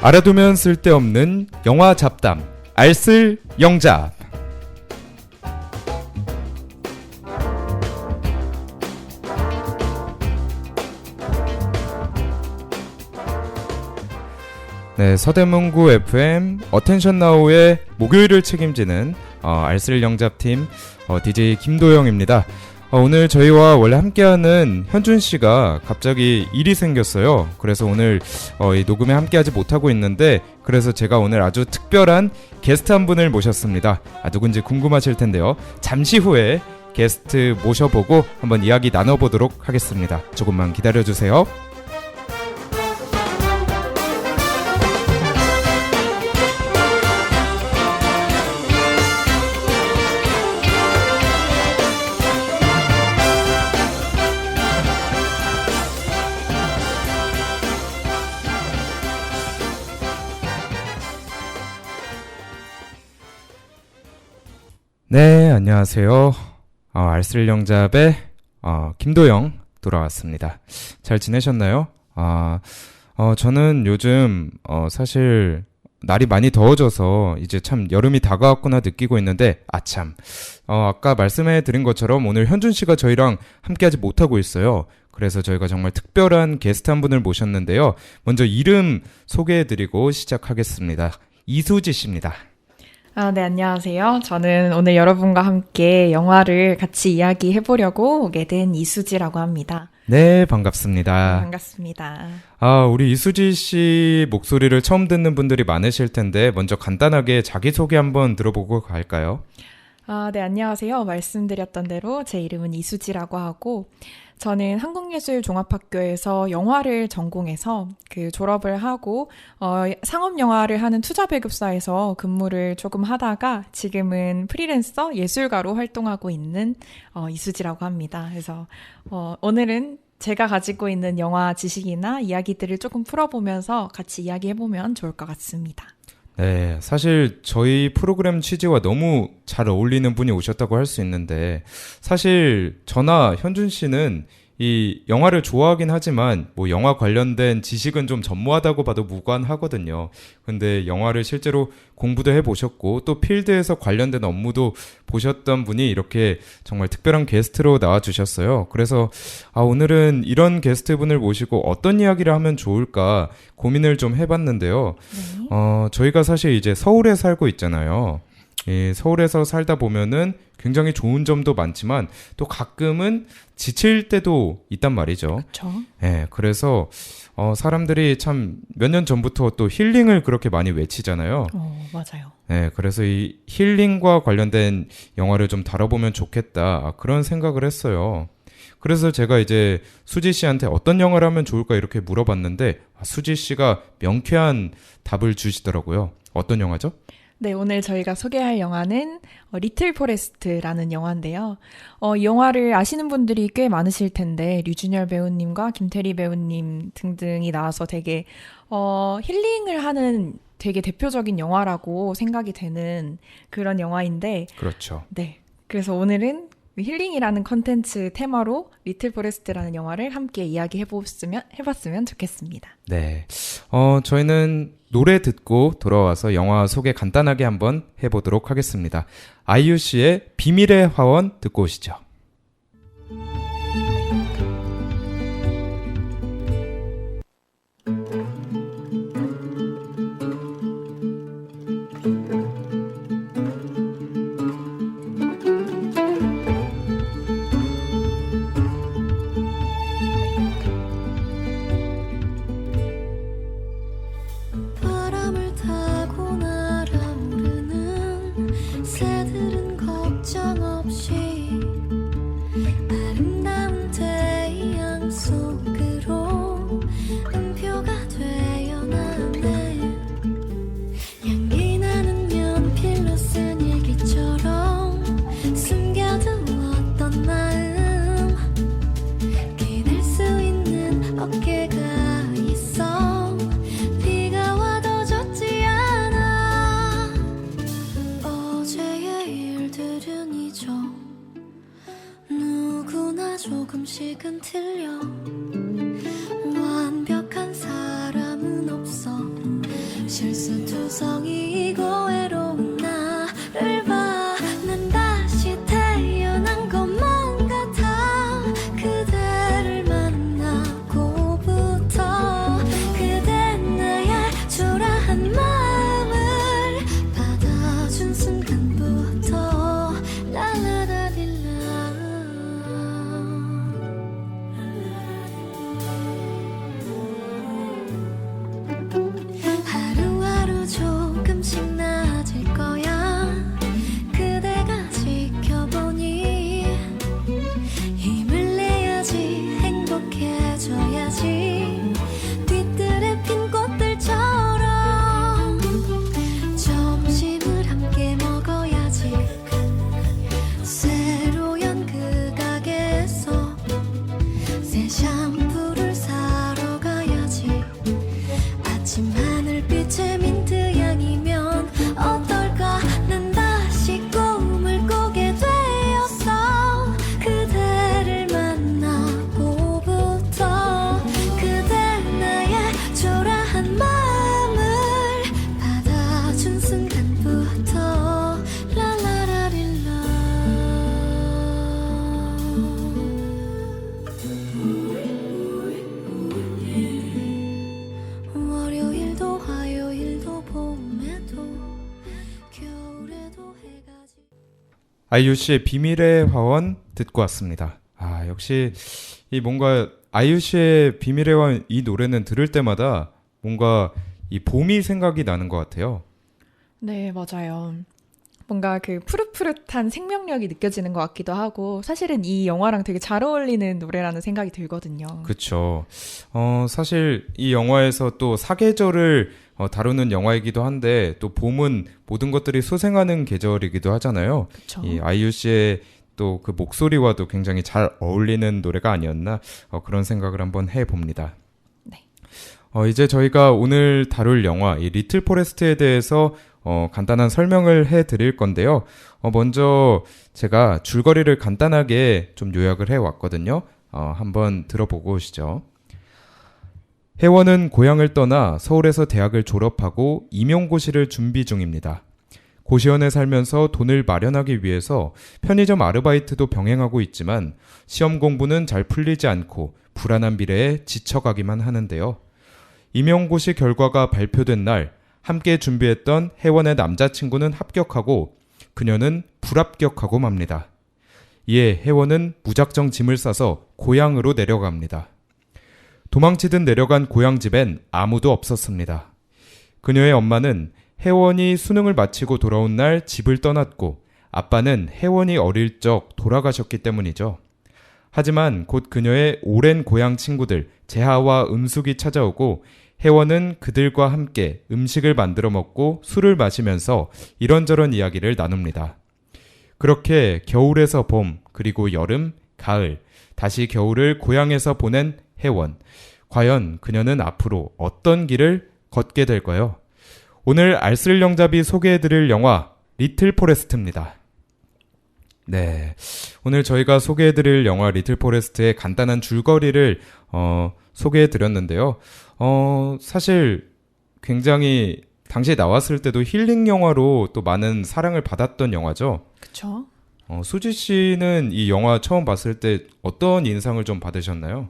알아두면 쓸데없는 영화 잡담 알쓸 영잡. 네, 서대문구 FM 어텐션 나우의 목요일을 책임지는 알쓸 영잡팀 DJ 김도영입니다. 오늘 저희와 원래 함께하는 현준 씨가 갑자기 일이 생겼어요. 그래서 오늘 이 녹음에 함께하지 못하고 있는데, 그래서 제가 오늘 아주 특별한 게스트 한 분을 모셨습니다. 누군지 궁금하실 텐데요. 잠시 후에 게스트 모셔보고 한번 이야기 나눠보도록 하겠습니다. 조금만 기다려주세요. 네, 안녕하세요. 알쓸 영잡의 김도영 돌아왔습니다. 잘 지내셨나요? 저는 요즘 사실 날이 많이 더워져서 이제 참 여름이 다가왔구나 느끼고 있는데, 아까 말씀해 드린 것처럼 오늘 현준 씨가 저희랑 함께하지 못하고 있어요. 그래서 저희가 정말 특별한 게스트 한 분을 모셨는데요. 먼저 이름 소개해 드리고 시작하겠습니다. 이수지 씨입니다. 네, 안녕하세요. 저는 오늘 여러분과 함께 영화를 같이 이야기해보려고 오게 된 이수지라고 합니다. 네, 반갑습니다. 반갑습니다. 우리 이수지 씨 목소리를 처음 듣는 분들이 많으실 텐데, 먼저 간단하게 자기소개 한번 들어보고 갈까요? 네, 안녕하세요. 말씀드렸던 대로 제 이름은 이수지라고 하고, 저는 한국예술종합학교에서 영화를 전공해서 졸업을 하고 상업영화를 하는 투자배급사에서 근무를 조금 하다가 지금은 프리랜서 예술가로 활동하고 있는 이수지라고 합니다. 그래서 오늘은 제가 가지고 있는 영화 지식이나 이야기들을 조금 풀어보면서 같이 이야기해보면 좋을 것 같습니다. 네, 사실 저희 프로그램 취지와 너무 잘 어울리는 분이 오셨다고 할 수 있는데, 사실 저나 현준 씨는 이 영화를 좋아하긴 하지만 영화 관련된 지식은 좀 전무하다고 봐도 무관하거든요. 근데 영화를 실제로 공부도 해보셨고 또 필드에서 관련된 업무도 보셨던 분이 이렇게 정말 특별한 게스트로 나와주셨어요. 그래서 오늘은 이런 게스트분을 모시고 어떤 이야기를 하면 좋을까 고민을 좀 해봤는데요. 네. 저희가 사실 이제 서울에 살고 있잖아요. 서울에서 살다 보면은 굉장히 좋은 점도 많지만 또 가끔은 지칠 때도 있단 말이죠. 그렇죠. 네, 그래서 사람들이 참 몇 년 전부터 또 힐링을 그렇게 많이 외치잖아요. 맞아요. 네, 그래서 이 힐링과 관련된 영화를 좀 다뤄보면 좋겠다, 그런 생각을 했어요. 그래서 제가 이제 수지 씨한테 어떤 영화를 하면 좋을까 이렇게 물어봤는데, 수지 씨가 명쾌한 답을 주시더라고요. 어떤 영화죠? 네, 오늘 저희가 소개할 영화는 리틀 포레스트라는 영화인데요. 이 영화를 아시는 분들이 꽤 많으실 텐데, 류준열 배우님과 김태리 배우님 등등이 나와서 되게 힐링을 하는 되게 대표적인 영화라고 생각이 되는 그런 영화인데, 그렇죠. 네, 그래서 오늘은 힐링이라는 컨텐츠 테마로 리틀 포레스트라는 영화를 함께 해봤으면 좋겠습니다. 네, 저희는 노래 듣고 돌아와서 영화 소개 간단하게 한번 해보도록 하겠습니다. 아이유 씨의 비밀의 화원 듣고 오시죠. 새들은 걱정 없이 아이유 씨의 비밀의 화원 듣고 왔습니다. 아, 역시 이 뭔가 아이유 씨의 비밀의 화원 이 노래는 들을 때마다 뭔가 이 봄이 생각이 나는 것 같아요. 네, 맞아요. 뭔가 그 푸릇푸릇한 생명력이 느껴지는 것 같기도 하고 사실은 이 영화랑 되게 잘 어울리는 노래라는 생각이 들거든요. 그쵸. 사실 이 영화에서 또 사계절을 다루는 영화이기도 한데 또 봄은 모든 것들이 소생하는 계절이기도 하잖아요. 그쵸. 이 아이유 씨의 또 그 목소리와도 굉장히 잘 어울리는 노래가 아니었나 그런 생각을 한번 해봅니다. 네. 이제 저희가 오늘 다룰 영화 이 리틀 포레스트에 대해서 간단한 설명을 해드릴 건데요. 먼저 제가 줄거리를 간단하게 좀 요약을 해왔거든요. 한번 들어보고 오시죠. 혜원은 고향을 떠나 서울에서 대학을 졸업하고 임용고시를 준비 중입니다. 고시원에 살면서 돈을 마련하기 위해서 편의점 아르바이트도 병행하고 있지만 시험 공부는 잘 풀리지 않고 불안한 미래에 지쳐가기만 하는데요. 임용고시 결과가 발표된 날 함께 준비했던 혜원의 남자친구는 합격하고 그녀는 불합격하고 맙니다. 이에 혜원은 무작정 짐을 싸서 고향으로 내려갑니다. 도망치듯 내려간 고향집엔 아무도 없었습니다. 그녀의 엄마는 혜원이 수능을 마치고 돌아온 날 집을 떠났고 아빠는 혜원이 어릴 적 돌아가셨기 때문이죠. 하지만 곧 그녀의 오랜 고향 친구들 재하와 은숙이 찾아오고 혜원은 그들과 함께 음식을 만들어 먹고 술을 마시면서 이런저런 이야기를 나눕니다. 그렇게 겨울에서 봄, 그리고 여름, 가을, 다시 겨울을 고향에서 보낸 혜원. 과연 그녀는 앞으로 어떤 길을 걷게 될까요? 오늘 알쓸영잡이 소개해드릴 영화 리틀 포레스트입니다. 네, 오늘 저희가 소개해드릴 영화 리틀 포레스트의 간단한 줄거리를 소개해드렸는데요. 사실 굉장히 당시에 나왔을 때도 힐링 영화로 또 많은 사랑을 받았던 영화죠. 그쵸? 수지 씨는 이 영화 처음 봤을 때 어떤 인상을 좀 받으셨나요?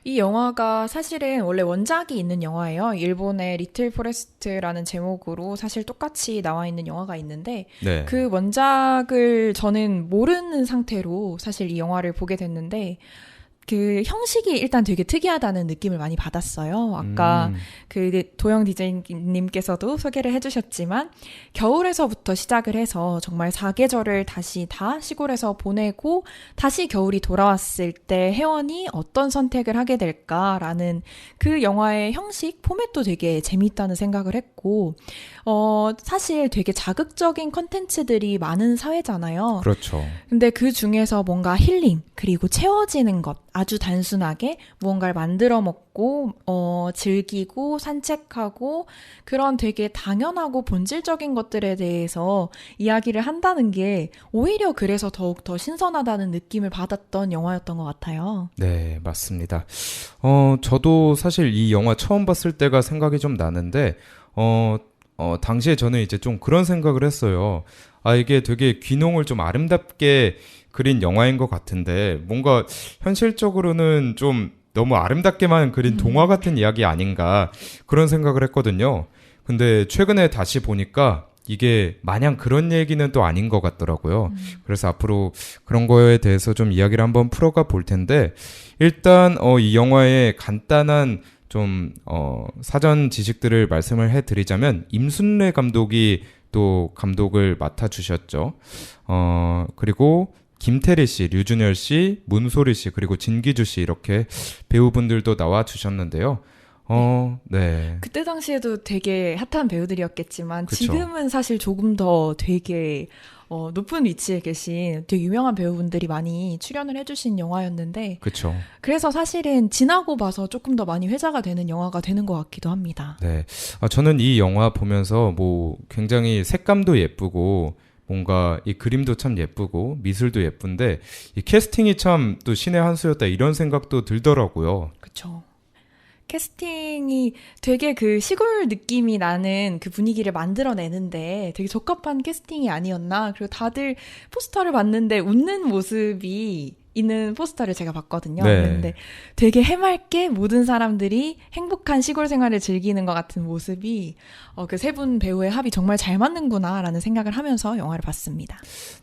이 영화가 사실은 원래 원작이 있는 영화예요. 일본의 리틀 포레스트라는 제목으로 사실 똑같이 나와 있는 영화가 있는데 네. 그 원작을 저는 모르는 상태로 사실 이 영화를 보게 됐는데 그 형식이 일단 되게 특이하다는 느낌을 많이 받았어요. 아까 그 도영 디제이님께서도 소개를 해주셨지만 겨울에서부터 시작을 해서 정말 사계절을 다시 다 시골에서 보내고 다시 겨울이 돌아왔을 때 혜원이 어떤 선택을 하게 될까라는 그 영화의 형식, 포맷도 되게 재미있다는 생각을 했고 사실 되게 자극적인 컨텐츠들이 많은 사회잖아요. 그렇죠. 근데 그 중에서 뭔가 힐링, 그리고 채워지는 것, 아주 단순하게 무언가를 만들어 먹고, 즐기고, 산책하고, 그런 되게 당연하고 본질적인 것들에 대해서 이야기를 한다는 게 오히려 그래서 더욱 더 신선하다는 느낌을 받았던 영화였던 것 같아요. 네, 맞습니다. 저도 사실 이 영화 처음 봤을 때가 생각이 좀 나는데, 당시에 저는 이제 좀 그런 생각을 했어요. 이게 되게 귀농을 좀 아름답게 그린 영화인 것 같은데, 뭔가 현실적으로는 좀 너무 아름답게만 그린 동화 같은 이야기 아닌가, 그런 생각을 했거든요. 근데 최근에 다시 보니까 이게 마냥 그런 얘기는 또 아닌 것 같더라고요. 그래서 앞으로 그런 거에 대해서 좀 이야기를 한번 풀어가 볼 텐데, 일단 이 영화의 간단한 좀 사전 지식들을 말씀을 해드리자면 임순례 감독이 또 감독을 맡아주셨죠. 그리고 김태리 씨, 류준열 씨, 문소리 씨, 그리고 진기주 씨 이렇게 배우분들도 나와주셨는데요. 네. 그때 당시에도 되게 핫한 배우들이었겠지만 그쵸. 지금은 사실 조금 더 되게 높은 위치에 계신 되게 유명한 배우분들이 많이 출연을 해주신 영화였는데 그렇죠. 그래서 사실은 지나고 봐서 조금 더 많이 회자가 되는 영화가 되는 것 같기도 합니다. 네. 저는 이 영화 보면서 뭐 굉장히 색감도 예쁘고 뭔가 이 그림도 참 예쁘고 미술도 예쁜데 이 캐스팅이 참 또 신의 한 수였다 이런 생각도 들더라고요. 그렇죠. 캐스팅이 되게 그 시골 느낌이 나는 그 분위기를 만들어내는데 되게 적합한 캐스팅이 아니었나. 그리고 다들 포스터를 봤는데 웃는 모습이 있는 포스터를 제가 봤거든요. 네. 근데 되게 해맑게 모든 사람들이 행복한 시골 생활을 즐기는 것 같은 모습이 그 세 분 배우의 합이 정말 잘 맞는구나라는 생각을 하면서 영화를 봤습니다.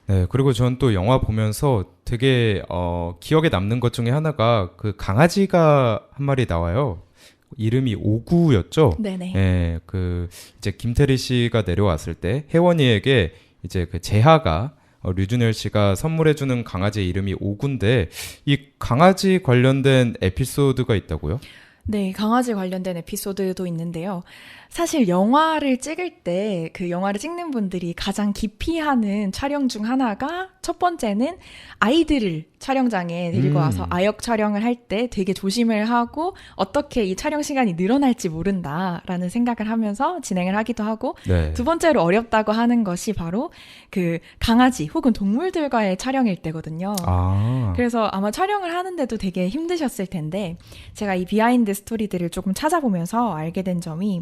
네, 그리고 전 또 영화 보면서 되게 기억에 남는 것 중에 하나가 그 강아지가 한 마리 나와요. 이름이 오구였죠? 네네. 예, 그 이제 김태리 씨가 내려왔을 때 혜원이에게 이제 그 재하가 류준열 씨가 선물해주는 강아지의 이름이 오구인데 이 강아지 관련된 에피소드가 있다고요? 네, 강아지 관련된 에피소드도 있는데요. 사실 영화를 찍을 때 그 영화를 찍는 분들이 가장 기피하는 촬영 중 하나가 첫 번째는 아이들을 촬영장에 데리고 와서 아역 촬영을 할 때 되게 조심을 하고 어떻게 이 촬영 시간이 늘어날지 모른다라는 생각을 하면서 진행을 하기도 하고 네. 두 번째로 어렵다고 하는 것이 바로 그 강아지 혹은 동물들과의 촬영일 때거든요. 아, 그래서 아마 촬영을 하는데도 되게 힘드셨을 텐데 제가 이 비하인드 스토리들을 조금 찾아보면서 알게 된 점이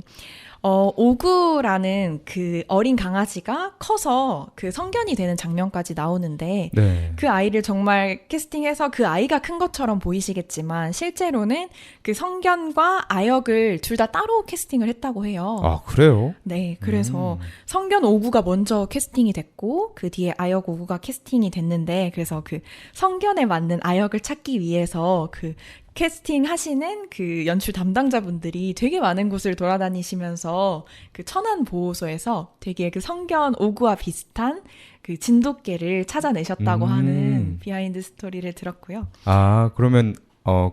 오구라는 그 어린 강아지가 커서 그 성견이 되는 장면까지 나오는데 네. 그 아이를 정말 캐스팅해서 그 아이가 큰 것처럼 보이시겠지만 실제로는 그 성견과 아역을 둘 다 따로 캐스팅을 했다고 해요. 아, 그래요? 네, 그래서 성견 오구가 먼저 캐스팅이 됐고 그 뒤에 아역 오구가 캐스팅이 됐는데 그래서 그 성견에 맞는 아역을 찾기 위해서 그 캐스팅 하시는 그 연출 담당자분들이 되게 많은 곳을 돌아다니시면서 그 천안 보호소에서 되게 그 성견 오구와 비슷한 그 진돗개를 찾아내셨다고 하는 비하인드 스토리를 들었고요. 아, 그러면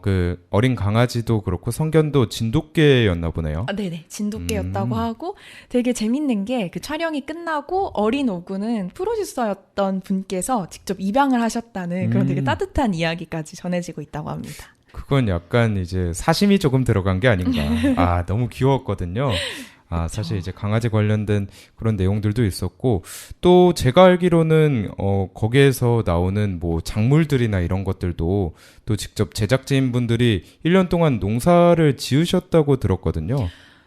그 어린 강아지도 그렇고 성견도 진돗개였나 보네요. 아, 네네. 진돗개였다고 하고 되게 재밌는 게 그 촬영이 끝나고 어린 오구는 프로듀서였던 분께서 직접 입양을 하셨다는 그런 되게 따뜻한 이야기까지 전해지고 있다고 합니다. 그건 약간 이제 사심이 조금 들어간 게 아닌가. 아, 너무 귀여웠거든요. 아, 사실 이제 강아지 관련된 그런 내용들도 있었고, 또 제가 알기로는, 거기에서 나오는 뭐 작물들이나 이런 것들도 또 직접 제작진 분들이 1년 동안 농사를 지으셨다고 들었거든요.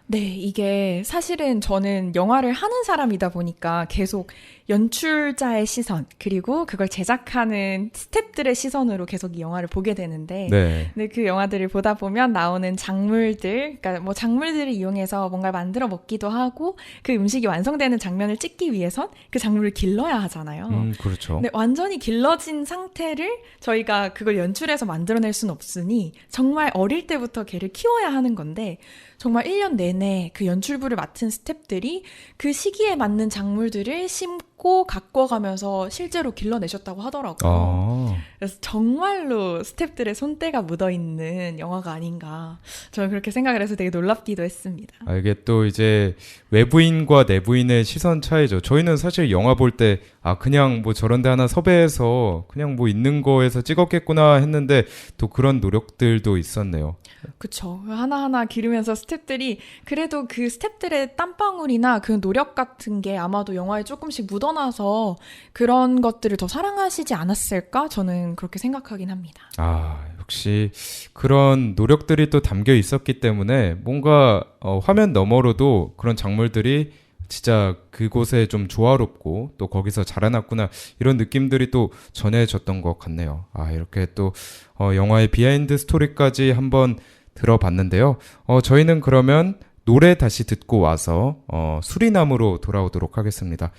네, 이게 사실은 저는 영화를 하는 사람이다 보니까 계속 연출자의 시선, 그리고 그걸 제작하는 스태프들의 시선으로 계속 이 영화를 보게 되는데, 네. 근데 그 영화들을 보다 보면 나오는 작물들, 그러니까 뭐 작물들을 이용해서 뭔가를 만들어 먹기도 하고, 그 음식이 완성되는 장면을 찍기 위해선 그 작물을 길러야 하잖아요. 그렇죠. 근데 완전히 길러진 상태를 저희가 그걸 연출해서 만들어낼 수는 없으니 정말 어릴 때부터 걔를 키워야 하는 건데 정말 1년 내내 그 연출부를 맡은 스태프들이 그 시기에 맞는 작물들을 심고 가꿔가면서 실제로 길러내셨다고 하더라고요. 아, 그래서 정말로 스태프들의 손때가 묻어있는 영화가 아닌가 저는 그렇게 생각을 해서 되게 놀랍기도 했습니다. 아, 이게 또 이제 외부인과 내부인의 시선 차이죠. 저희는 사실 영화 볼 때, 아, 그냥 뭐 저런 데 하나 섭외해서 그냥 뭐 있는 거에서 찍었겠구나 했는데 또 그런 노력들도 있었네요. 그쵸. 하나하나 기르면서 스태프들이 그래도 그 스태프들의 땀방울이나 그 노력 같은 게 아마도 영화에 조금씩 묻어나서 그런 것들을 더 사랑하시지 않았을까? 저는 그렇게 생각하긴 합니다. 아, 역시 그런 노력들이 또 담겨 있었기 때문에 뭔가 화면 너머로도 그런 작물들이 진짜 그곳에 좀 조화롭고 또 거기서 자라났구나 이런 느낌들이 또 전해졌던 것 같네요. 아, 이렇게 또 영화의 비하인드 스토리까지 한번 들어봤는데요. 저희는 그러면 노래 다시 듣고 와서 수리남으로 돌아오도록 하겠습니다.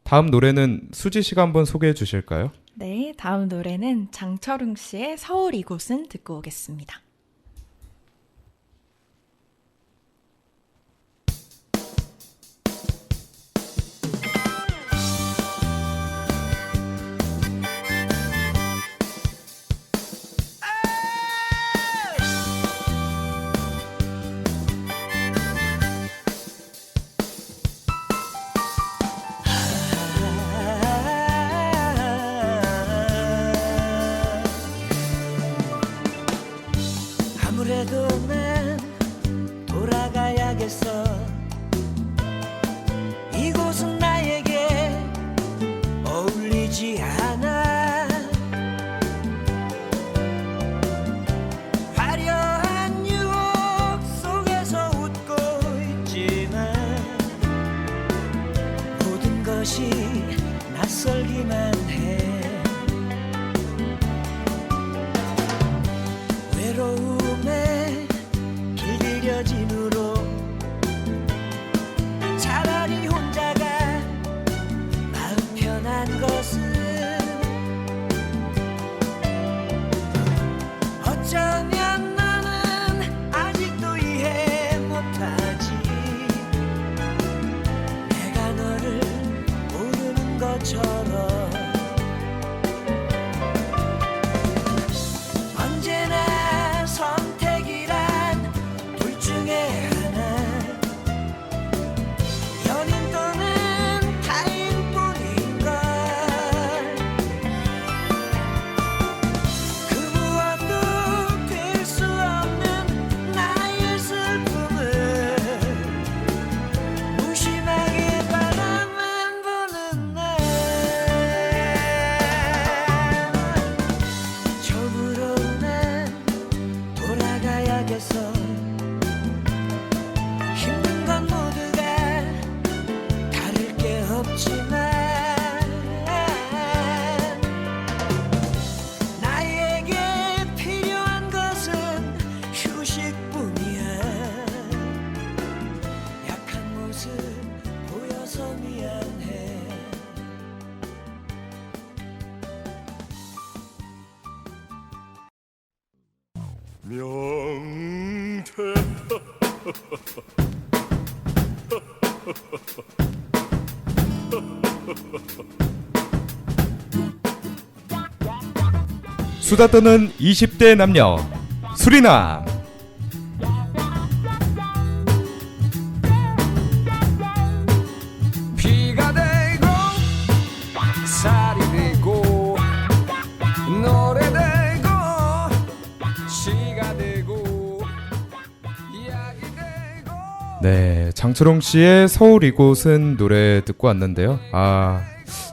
다음 노래는 수지 씨가 한번 소개해 주실까요? 네, 다음 노래는 장철웅 씨의 서울 이곳은 듣고 오겠습니다. 아무래도 난 돌아가야겠어. 이곳은 나에게 어울리지 않아. 화려한 유혹 속에서 웃고 있지만 모든 것이 낯설기만 해. 명태 수다 떠는 20대 남녀 수리남. 피가 되고 살이 되고 노래 되고 시가 되고 이야기 되고. 네, 장철웅 씨의 서울 이곳은 노래 듣고 왔는데요.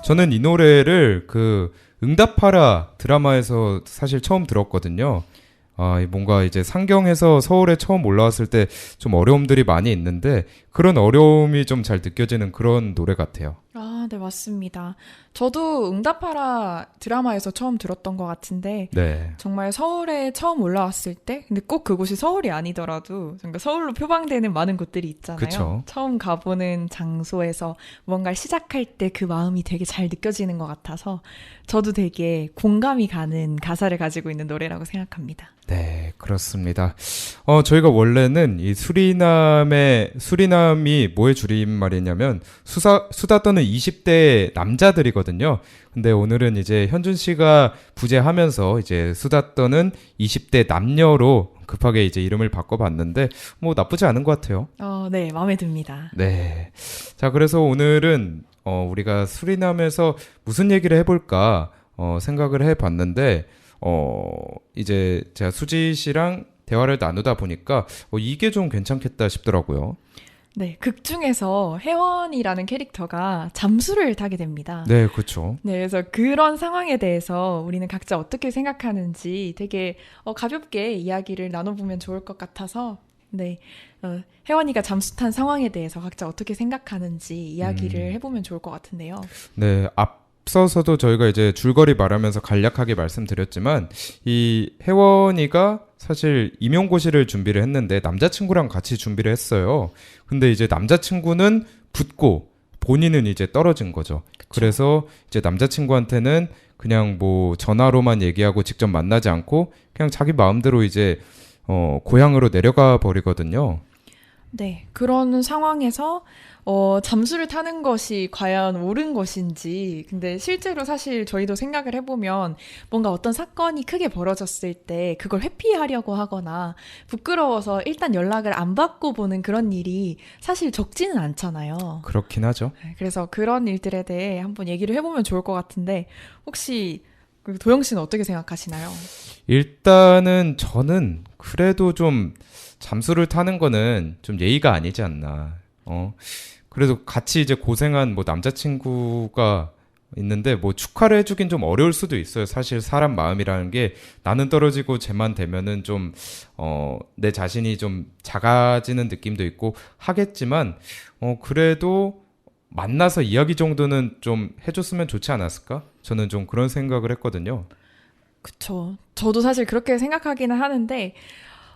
저는 이 노래를 그 응답하라 드라마에서 사실 처음 들었거든요. 뭔가 이제 상경해서 서울에 처음 올라왔을 때 좀 어려움들이 많이 있는데 그런 어려움이 좀 잘 느껴지는 그런 노래 같아요. 네, 맞습니다. 저도 응답하라 드라마에서 처음 들었던 것 같은데 네. 정말 서울에 처음 올라왔을 때, 근데 꼭 그곳이 서울이 아니더라도 뭔가 서울로 표방되는 많은 곳들이 있잖아요. 그쵸. 처음 가보는 장소에서 뭔가를 시작할 때 그 마음이 되게 잘 느껴지는 것 같아서 저도 되게 공감이 가는 가사를 가지고 있는 노래라고 생각합니다. 네, 그렇습니다. 저희가 원래는 이 수리남이 뭐의 줄임말이냐면 수다 떠는 20대 남자들이거든요. 근데 오늘은 이제 현준 씨가 부재하면서 이제 수다 떠는 20대 남녀로 급하게 이제 이름을 바꿔봤는데 뭐 나쁘지 않은 것 같아요. 네, 마음에 듭니다. 네. 자, 그래서 오늘은 우리가 수리남에서 무슨 얘기를 해볼까 생각을 해봤는데 이제 제가 수지 씨랑 대화를 나누다 보니까 이게 좀 괜찮겠다 싶더라고요. 네, 극 중에서 혜원이라는 캐릭터가 잠수를 타게 됩니다. 네, 그렇죠. 네, 그래서 그런 상황에 대해서 우리는 각자 어떻게 생각하는지 되게 가볍게 이야기를 나눠보면 좋을 것 같아서 네, 혜원이가 잠수 탄 상황에 대해서 각자 어떻게 생각하는지 이야기를 해보면 좋을 것 같은데요. 네, 앞서서도 저희가 이제 줄거리 말하면서 간략하게 말씀드렸지만 이 혜원이가 사실 임용고시를 준비를 했는데 남자친구랑 같이 준비를 했어요. 근데 이제 남자친구는 붙고 본인은 이제 떨어진 거죠. 그래서 이제 남자친구한테는 그냥 뭐 전화로만 얘기하고 직접 만나지 않고 그냥 자기 마음대로 이제 고향으로 내려가 버리거든요. 네, 그런 상황에서 잠수를 타는 것이 과연 옳은 것인지, 근데 실제로 사실 저희도 생각을 해보면 뭔가 어떤 사건이 크게 벌어졌을 때 그걸 회피하려고 하거나 부끄러워서 일단 연락을 안 받고 보는 그런 일이 사실 적지는 않잖아요. 그렇긴 하죠. 네, 그래서 그런 일들에 대해 한번 얘기를 해보면 좋을 것 같은데 혹시 도영 씨는 어떻게 생각하시나요? 일단은 저는 그래도 좀 잠수를 타는 거는 좀 예의가 아니지 않나. 그래도 같이 이제 고생한 뭐 남자친구가 있는데 뭐 축하를 해주긴 좀 어려울 수도 있어요. 사실 사람 마음이라는 게 나는 떨어지고 쟤만 되면은 좀 내 자신이 좀 작아지는 느낌도 있고 하겠지만 그래도 만나서 이야기 정도는 좀 해줬으면 좋지 않았을까? 저는 좀 그런 생각을 했거든요. 그쵸. 저도 사실 그렇게 생각하기는 하는데,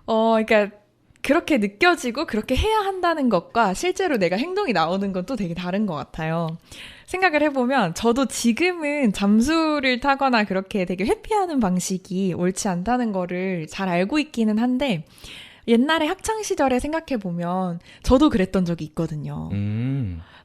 그러니까 그렇게 느껴지고 그렇게 해야 한다는 것과 실제로 내가 행동이 나오는 건 또 되게 다른 것 같아요. 생각을 해보면 저도 지금은 잠수를 타거나 그렇게 되게 회피하는 방식이 옳지 않다는 거를 잘 알고 있기는 한데 옛날에 학창시절에 생각해보면 저도 그랬던 적이 있거든요.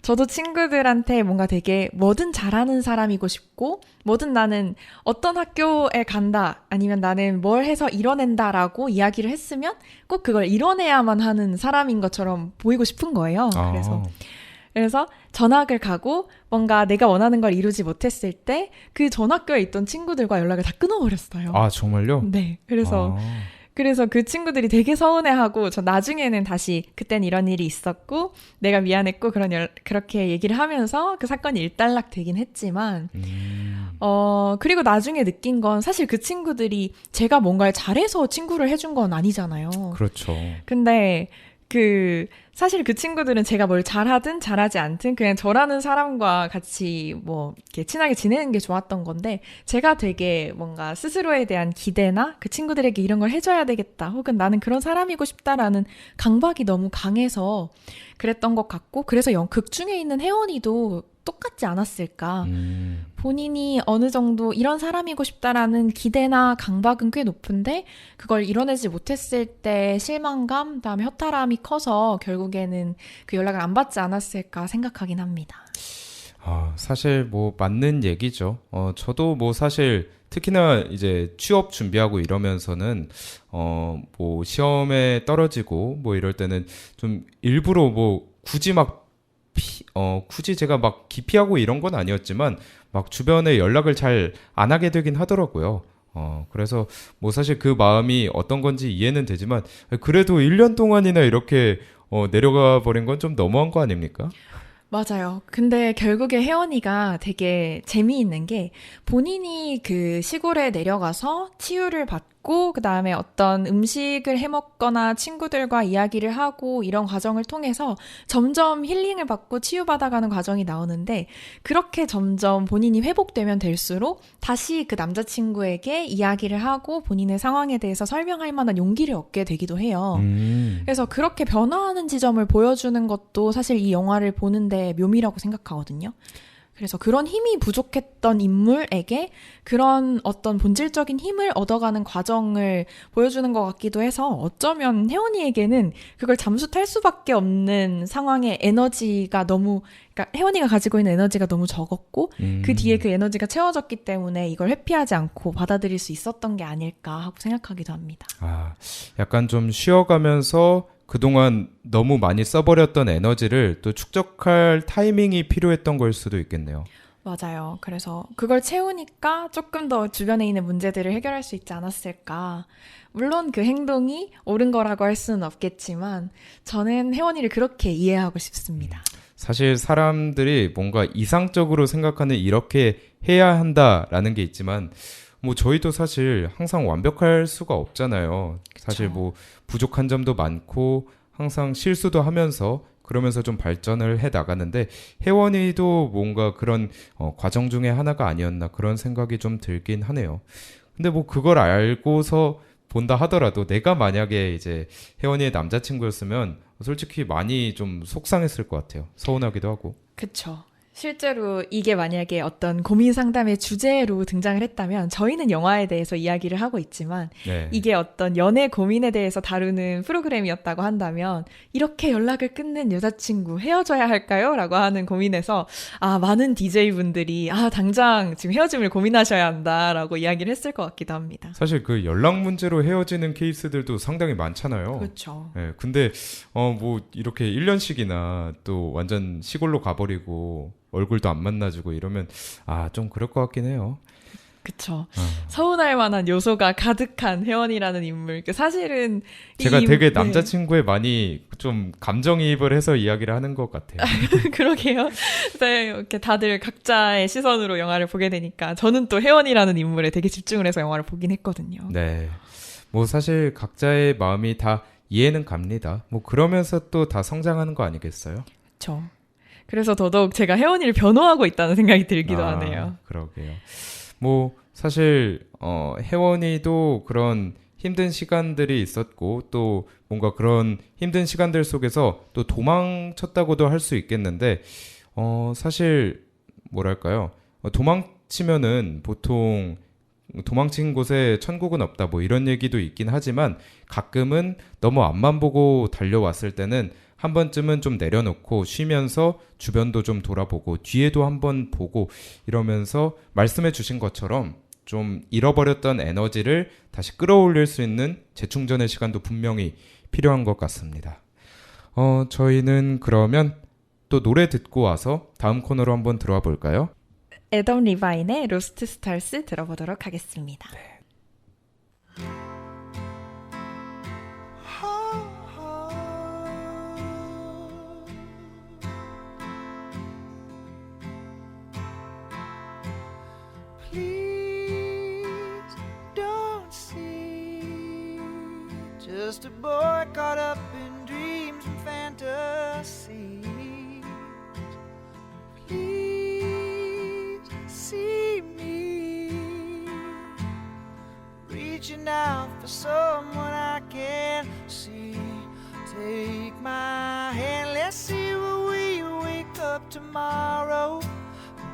저도 친구들한테 뭔가 되게 뭐든 잘하는 사람이고 싶고 뭐든 나는 어떤 학교에 간다 아니면 나는 뭘 해서 이뤄낸다라고 이야기를 했으면 꼭 그걸 이뤄내야만 하는 사람인 것처럼 보이고 싶은 거예요. 그래서 전학을 가고 뭔가 내가 원하는 걸 이루지 못했을 때 그 전학교에 있던 친구들과 연락을 다 끊어버렸어요. 아, 정말요? 네. 그래서 그 친구들이 되게 서운해하고 저 나중에는 다시 그땐 이런 일이 있었고 내가 미안했고 그렇게 얘기를 하면서 그 사건이 일단락 되긴 했지만 그리고 나중에 느낀 건 사실 그 친구들이 제가 뭔가를 잘해서 친구를 해준 건 아니잖아요. 그렇죠. 근데 사실 그 친구들은 제가 뭘 잘하든 잘하지 않든 그냥 저라는 사람과 같이 뭐 이렇게 친하게 지내는 게 좋았던 건데 제가 되게 뭔가 스스로에 대한 기대나 그 친구들에게 이런 걸 해줘야 되겠다 혹은 나는 그런 사람이고 싶다라는 강박이 너무 강해서 그랬던 것 같고 그래서 극 중에 있는 혜원이도 똑같지 않았을까 본인이 어느 정도 이런 사람이고 싶다라는 기대나 강박은 꽤 높은데 그걸 이뤄내지 못했을 때 실망감, 그다음에 허탈함이 커서 결국에는 그 연락을 안 받지 않았을까 생각하긴 합니다. 사실 뭐 맞는 얘기죠. 저도 뭐 사실 특히나 이제 취업 준비하고 이러면서는 뭐 시험에 떨어지고 뭐 이럴 때는 좀 일부러 뭐 굳이 제가 막 기피하고 이런 건 아니었지만 막 주변에 연락을 잘 안 하게 되긴 하더라고요. 그래서 뭐 사실 그 마음이 어떤 건지 이해는 되지만 그래도 1년 동안이나 이렇게 내려가 버린 건 좀 너무한 거 아닙니까? 맞아요. 근데 결국에 혜원이가 되게 재미있는 게 본인이 그 시골에 내려가서 치유를 받고 그다음에 어떤 음식을 해 먹거나 친구들과 이야기를 하고 이런 과정을 통해서 점점 힐링을 받고 치유받아가는 과정이 나오는데 그렇게 점점 본인이 회복되면 될수록 다시 그 남자친구에게 이야기를 하고 본인의 상황에 대해서 설명할 만한 용기를 얻게 되기도 해요. 그래서 그렇게 변화하는 지점을 보여주는 것도 사실 이 영화를 보는데 묘미라고 생각하거든요. 그래서 그런 힘이 부족했던 인물에게 그런 어떤 본질적인 힘을 얻어가는 과정을 보여주는 것 같기도 해서 어쩌면 혜원이에게는 그걸 잠수탈 수밖에 없는 상황의 에너지가 너무, 그러니까 혜원이가 가지고 있는 에너지가 너무 적었고 그 뒤에 그 에너지가 채워졌기 때문에 이걸 회피하지 않고 받아들일 수 있었던 게 아닐까 하고 생각하기도 합니다. 약간 좀 쉬어가면서 그동안 너무 많이 써버렸던 에너지를 또 축적할 타이밍이 필요했던 걸 수도 있겠네요. 맞아요. 그래서 그걸 채우니까 조금 더 주변에 있는 문제들을 해결할 수 있지 않았을까. 물론 그 행동이 옳은 거라고 할 수는 없겠지만 저는 혜원이를 그렇게 이해하고 싶습니다. 사실 사람들이 뭔가 이상적으로 생각하는 이렇게 해야 한다라는 게 있지만 뭐 저희도 사실 항상 완벽할 수가 없잖아요. 사실 그쵸. 뭐 부족한 점도 많고 항상 실수도 하면서 그러면서 좀 발전을 해 나가는데 혜원이도 뭔가 그런 과정 중에 하나가 아니었나 그런 생각이 좀 들긴 하네요. 근데 뭐 그걸 알고서 본다 하더라도 내가 만약에 이제 혜원이의 남자친구였으면 솔직히 많이 좀 속상했을 것 같아요. 서운하기도 하고. 그쵸. 실제로 이게 만약에 어떤 고민 상담의 주제로 등장을 했다면 저희는 영화에 대해서 이야기를 하고 있지만 네. 이게 어떤 연애 고민에 대해서 다루는 프로그램이었다고 한다면 이렇게 연락을 끊는 여자친구 헤어져야 할까요? 라고 하는 고민에서 많은 DJ분들이 당장 지금 헤어짐을 고민하셔야 한다라고 이야기를 했을 것 같기도 합니다. 사실 그 연락 문제로 헤어지는 케이스들도 상당히 많잖아요. 그렇죠. 네, 근데 뭐 이렇게 1년씩이나 또 완전 시골로 가버리고 얼굴도 안 만나주고 이러면 좀 그럴 것 같긴 해요. 그쵸. 서운할 만한 요소가 가득한 혜원이라는 인물. 사실은 제가 이 되게 네. 남자친구에 많이 좀 감정이입을 해서 이야기를 하는 것 같아요. 그러게요. 네, 이렇게 다들 각자의 시선으로 영화를 보게 되니까 저는 또 혜원이라는 인물에 되게 집중을 해서 영화를 보긴 했거든요. 네. 뭐 사실 각자의 마음이 다 이해는 갑니다. 뭐 그러면서 또 다 성장하는 거 아니겠어요? 그렇죠. 그래서 더더욱 제가 혜원이를 변호하고 있다는 생각이 들기도 하네요. 그러게요. 뭐 사실 혜원이도 그런 힘든 시간들이 있었고 또 뭔가 그런 힘든 시간들 속에서 또 도망쳤다고도 할 수 있겠는데 사실 뭐랄까요? 도망치면은 보통 도망친 곳에 천국은 없다 뭐 이런 얘기도 있긴 하지만 가끔은 너무 앞만 보고 달려왔을 때는 한 번쯤은 좀 내려놓고 쉬면서 주변도 좀 돌아보고 뒤에도 한번 보고 이러면서 말씀해 주신 것처럼 좀 잃어버렸던 에너지를 다시 끌어올릴 수 있는 재충전의 시간도 분명히 필요한 것 같습니다. 저희는 그러면 또 노래 듣고 와서 다음 코너로 한번 들어와 볼까요? 애덤 리바인의 로스트 스타스 들어보도록 하겠습니다. Please don't see just a boy caught up in dreams and fantasies. Please see me reaching out for someone I can't see. Take my hand, let's see where we wake up tomorrow.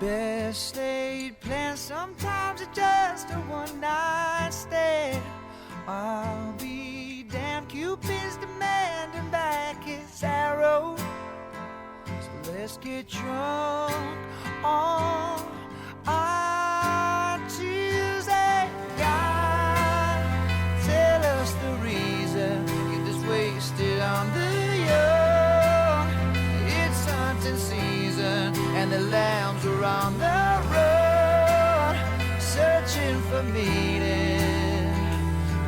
best laid plans, sometimes it's just a one-night stand. I'll be damned, Cupid's demanding back his arrow. So let's get drunk on our Tuesday. God, tell us the reason you're this wasted on the young. It's hunting season and the lambs are on the road, searching for meaning.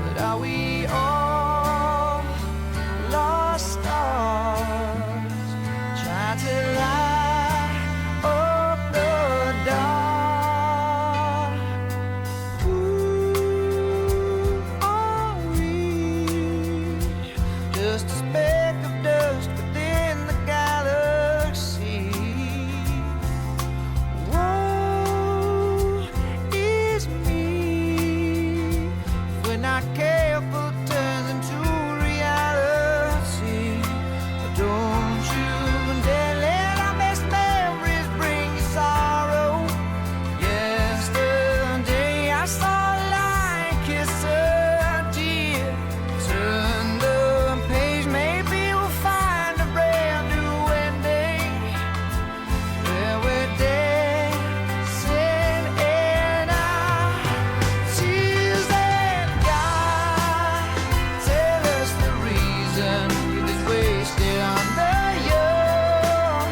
But are we all lost stars trying to light up the dark? Who are we? Just a speck of dust within the galaxy. Woe is me if we're not careful, it turns into reality. Don't you dare let our best memories bring you sorrow. Yesterday I saw a lion kiss a deer. Turn the page, maybe we'll find a brand new ending. Where we're dancing in our tears. And God, tell us the reason you're this wasted on the young.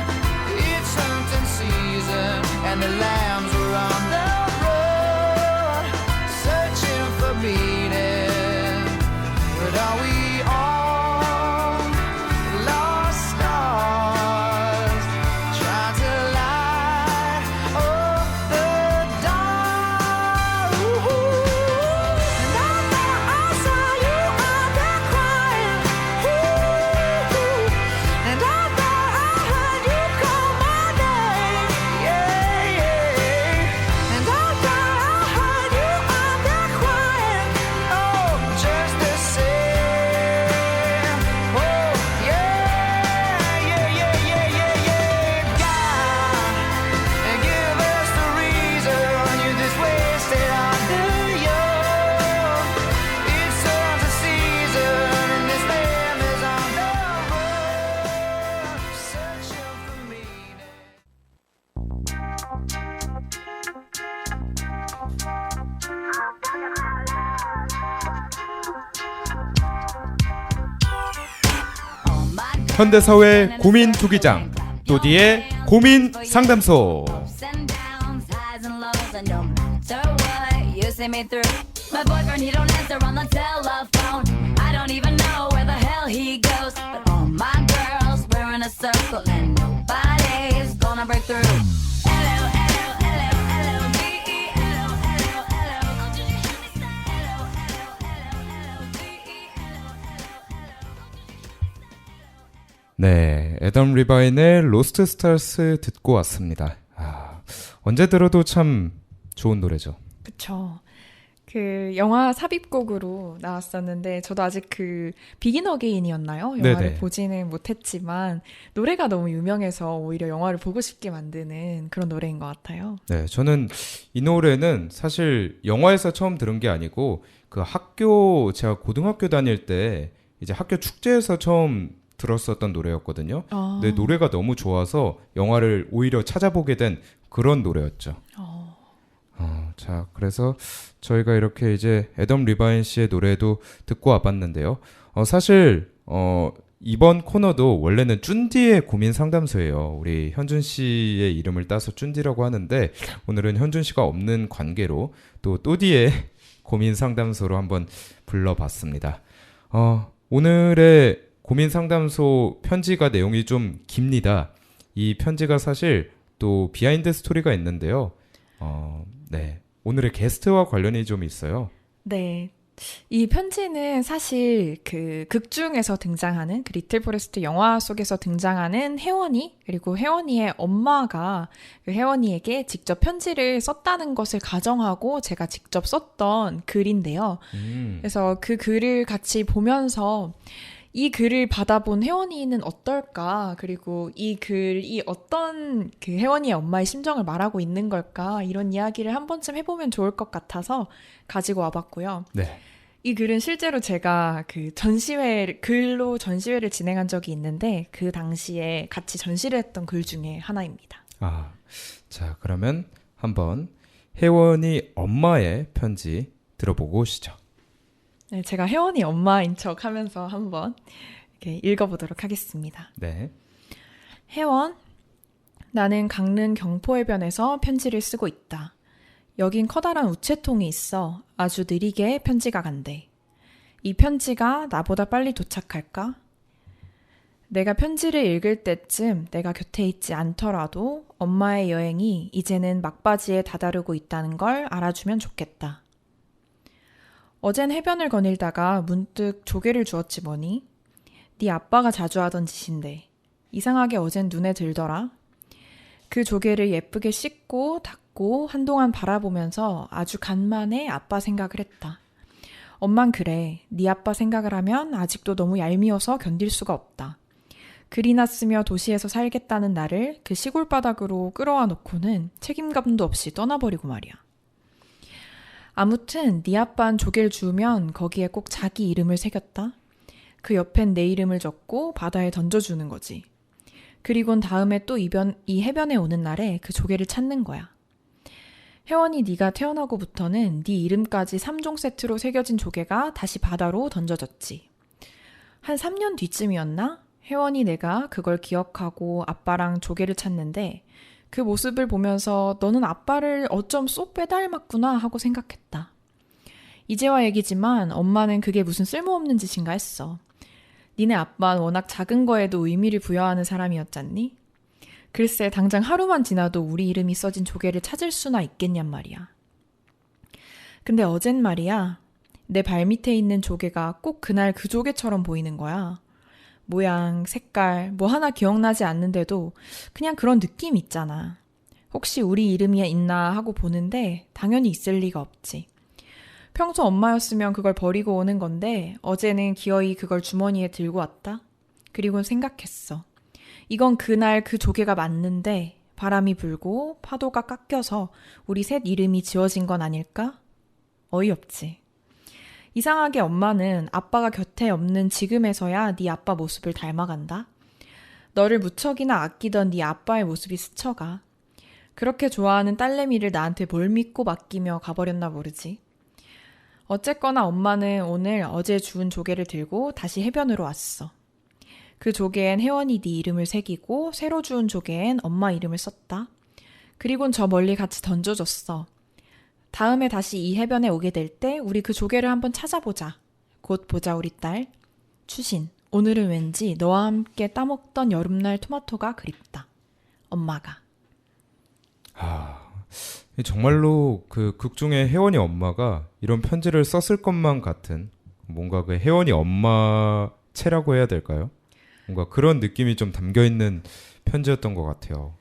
It's hunting season and the lambs are on the road, searching for meaning. But are we all lost stars trying to light up the dark? And I thought I saw you out there crying. And I thought I heard you call my name. Yeah, yeah. And I thought I heard you out there crying. Oh, just the same. Oh, yeah, yeah, yeah, yeah, yeah, yeah. God, and give us the reason you're this wasted on the young. It's such a season and this man is on the road, searching for meaning. 현대사회 고민 투기장 또디의 고민 상담소. ups and downs, highs and lows, and no matter what you see me through. My boyfriend, he don't answer on the telephone. I don't even know where the hell he goes. But all my girls, we're in a circle, and nobody's gonna break through. Hello, hello, hello, hello, D-E-L-O, hello, hello. Did you hear me say hello, hello, hello, hello, D-E-L-O, hello, hello. 네, 애덤 리바인의 로스트 스타스 듣고 왔습니다. 언제 들어도 참 좋은 노래죠. 그쵸. 그 영화 삽입곡으로 나왔었는데 저도 아직 그 비긴 어게인이었나요? 영화를 네네. 보지는 못했지만 노래가 너무 유명해서 오히려 영화를 보고 싶게 만드는 그런 노래인 것 같아요. 네, 저는 이 노래는 사실 영화에서 처음 들은 게 아니고 그 제가 고등학교 다닐 때 이제 학교 축제에서 처음 들었었던 노래였거든요. 근데 노래가 너무 좋아서 영화를 오히려 찾아보게 된 그런 노래였죠. 자, 그래서 저희가 이렇게 이제 애덤 리바인 씨의 노래도 듣고 와봤는데요. 사실 이번 코너도 원래는 쭌디의 고민 상담소예요. 우리 현준 씨의 이름을 따서 쭌디라고 하는데 오늘은 현준 씨가 없는 관계로 또 또디의 고민 상담소로 한번 불러봤습니다. 오늘의 고민 상담소 편지가 내용이 좀 깁니다. 이 편지가 사실 또 비하인드 스토리가 있는데요. 네. 오늘의 게스트와 관련이 좀 있어요. 네. 이 편지는 사실 그 극 중에서 등장하는 그 리틀 포레스트 영화 속에서 등장하는 혜원이 그리고 혜원이의 엄마가 그 혜원이에게 직접 편지를 썼다는 것을 가정하고 제가 직접 썼던 글인데요. 그래서 그 글을 같이 보면서 이 글을 받아본 혜원이는 어떨까? 그리고 이 글이 어떤 그 혜원이의 엄마의 심정을 말하고 있는 걸까? 이런 이야기를 한 번쯤 해보면 좋을 것 같아서 가지고 와봤고요. 네. 이 글은 실제로 제가 그 글로 전시회를 진행한 적이 있는데 그 당시에 같이 전시를 했던 글 중에 하나입니다. 아, 자, 그러면 한번 혜원이 엄마의 편지 들어보고 오시죠. 네, 제가 혜원이 엄마인 척 하면서 한번 이렇게 읽어보도록 하겠습니다. 네. 혜원, 나는 강릉 경포해변에서 편지를 쓰고 있다. 여긴 커다란 우체통이 있어 아주 느리게 편지가 간대. 이 편지가 나보다 빨리 도착할까? 내가 편지를 읽을 때쯤 내가 곁에 있지 않더라도 엄마의 여행이 이제는 막바지에 다다르고 있다는 걸 알아주면 좋겠다. 어젠 해변을 거닐다가 문득 조개를 주었지 뭐니? 네 아빠가 자주 하던 짓인데 이상하게 어젠 눈에 들더라. 그 조개를 예쁘게 씻고 닦고 한동안 바라보면서 아주 간만에 아빠 생각을 했다. 엄만 그래. 네 아빠 생각을 하면 아직도 너무 얄미워서 견딜 수가 없다. 글이나 쓰며 도시에서 살겠다는 나를 그 시골 바닥으로 끌어와 놓고는 책임감도 없이 떠나버리고 말이야. 아무튼 네 아빠는 조개를 주우면 거기에 꼭 자기 이름을 새겼다. 그 옆엔 내 이름을 적고 바다에 던져주는 거지. 그리곤 다음에 또 이 해변에 오는 날에 그 조개를 찾는 거야. 혜원이 네가 태어나고부터는 네 이름까지 3종 세트로 새겨진 조개가 다시 바다로 던져졌지. 한 3년 뒤쯤이었나? 혜원이 내가 그걸 기억하고 아빠랑 조개를 찾는데 그 모습을 보면서 너는 아빠를 어쩜 쏙 빼닮았구나 하고 생각했다. 이제와 얘기지만 엄마는 그게 무슨 쓸모없는 짓인가 했어. 니네 아빠는 워낙 작은 거에도 의미를 부여하는 사람이었잖니? 글쎄 당장 하루만 지나도 우리 이름이 써진 조개를 찾을 수나 있겠냔 말이야. 근데 어젠 말이야. 내 발밑에 있는 조개가 꼭 그날 그 조개처럼 보이는 거야. 모양, 색깔, 뭐 하나 기억나지 않는데도 그냥 그런 느낌 있잖아. 혹시 우리 이름이 있나 하고 보는데 당연히 있을 리가 없지. 평소 엄마였으면 그걸 버리고 오는 건데 어제는 기어이 그걸 주머니에 들고 왔다. 그리고 생각했어. 이건 그날 그 조개가 맞는데 바람이 불고 파도가 깎여서 우리 셋 이름이 지워진 건 아닐까? 어이없지. 이상하게 엄마는 아빠가 곁에 없는 지금에서야 네 아빠 모습을 닮아간다. 너를 무척이나 아끼던 네 아빠의 모습이 스쳐가. 그렇게 좋아하는 딸내미를 나한테 뭘 믿고 맡기며 가버렸나 모르지. 어쨌거나 엄마는 오늘 어제 주운 조개를 들고 다시 해변으로 왔어. 그 조개엔 혜원이 네 이름을 새기고 새로 주운 조개엔 엄마 이름을 썼다. 그리곤 저 멀리 같이 던져줬어. 다음에 다시 이 해변에 오게 될 때 우리 그 조개를 한번 찾아보자. 곧 보자 우리 딸. 추신, 오늘은 왠지 너와 함께 따먹던 여름날 토마토가 그립다. 엄마가. 정말로 그 극 중에 혜원이 엄마가 이런 편지를 썼을 것만 같은 뭔가 그 혜원이 엄마체라고 해야 될까요? 뭔가 그런 느낌이 좀 담겨있는 편지였던 것 같아요.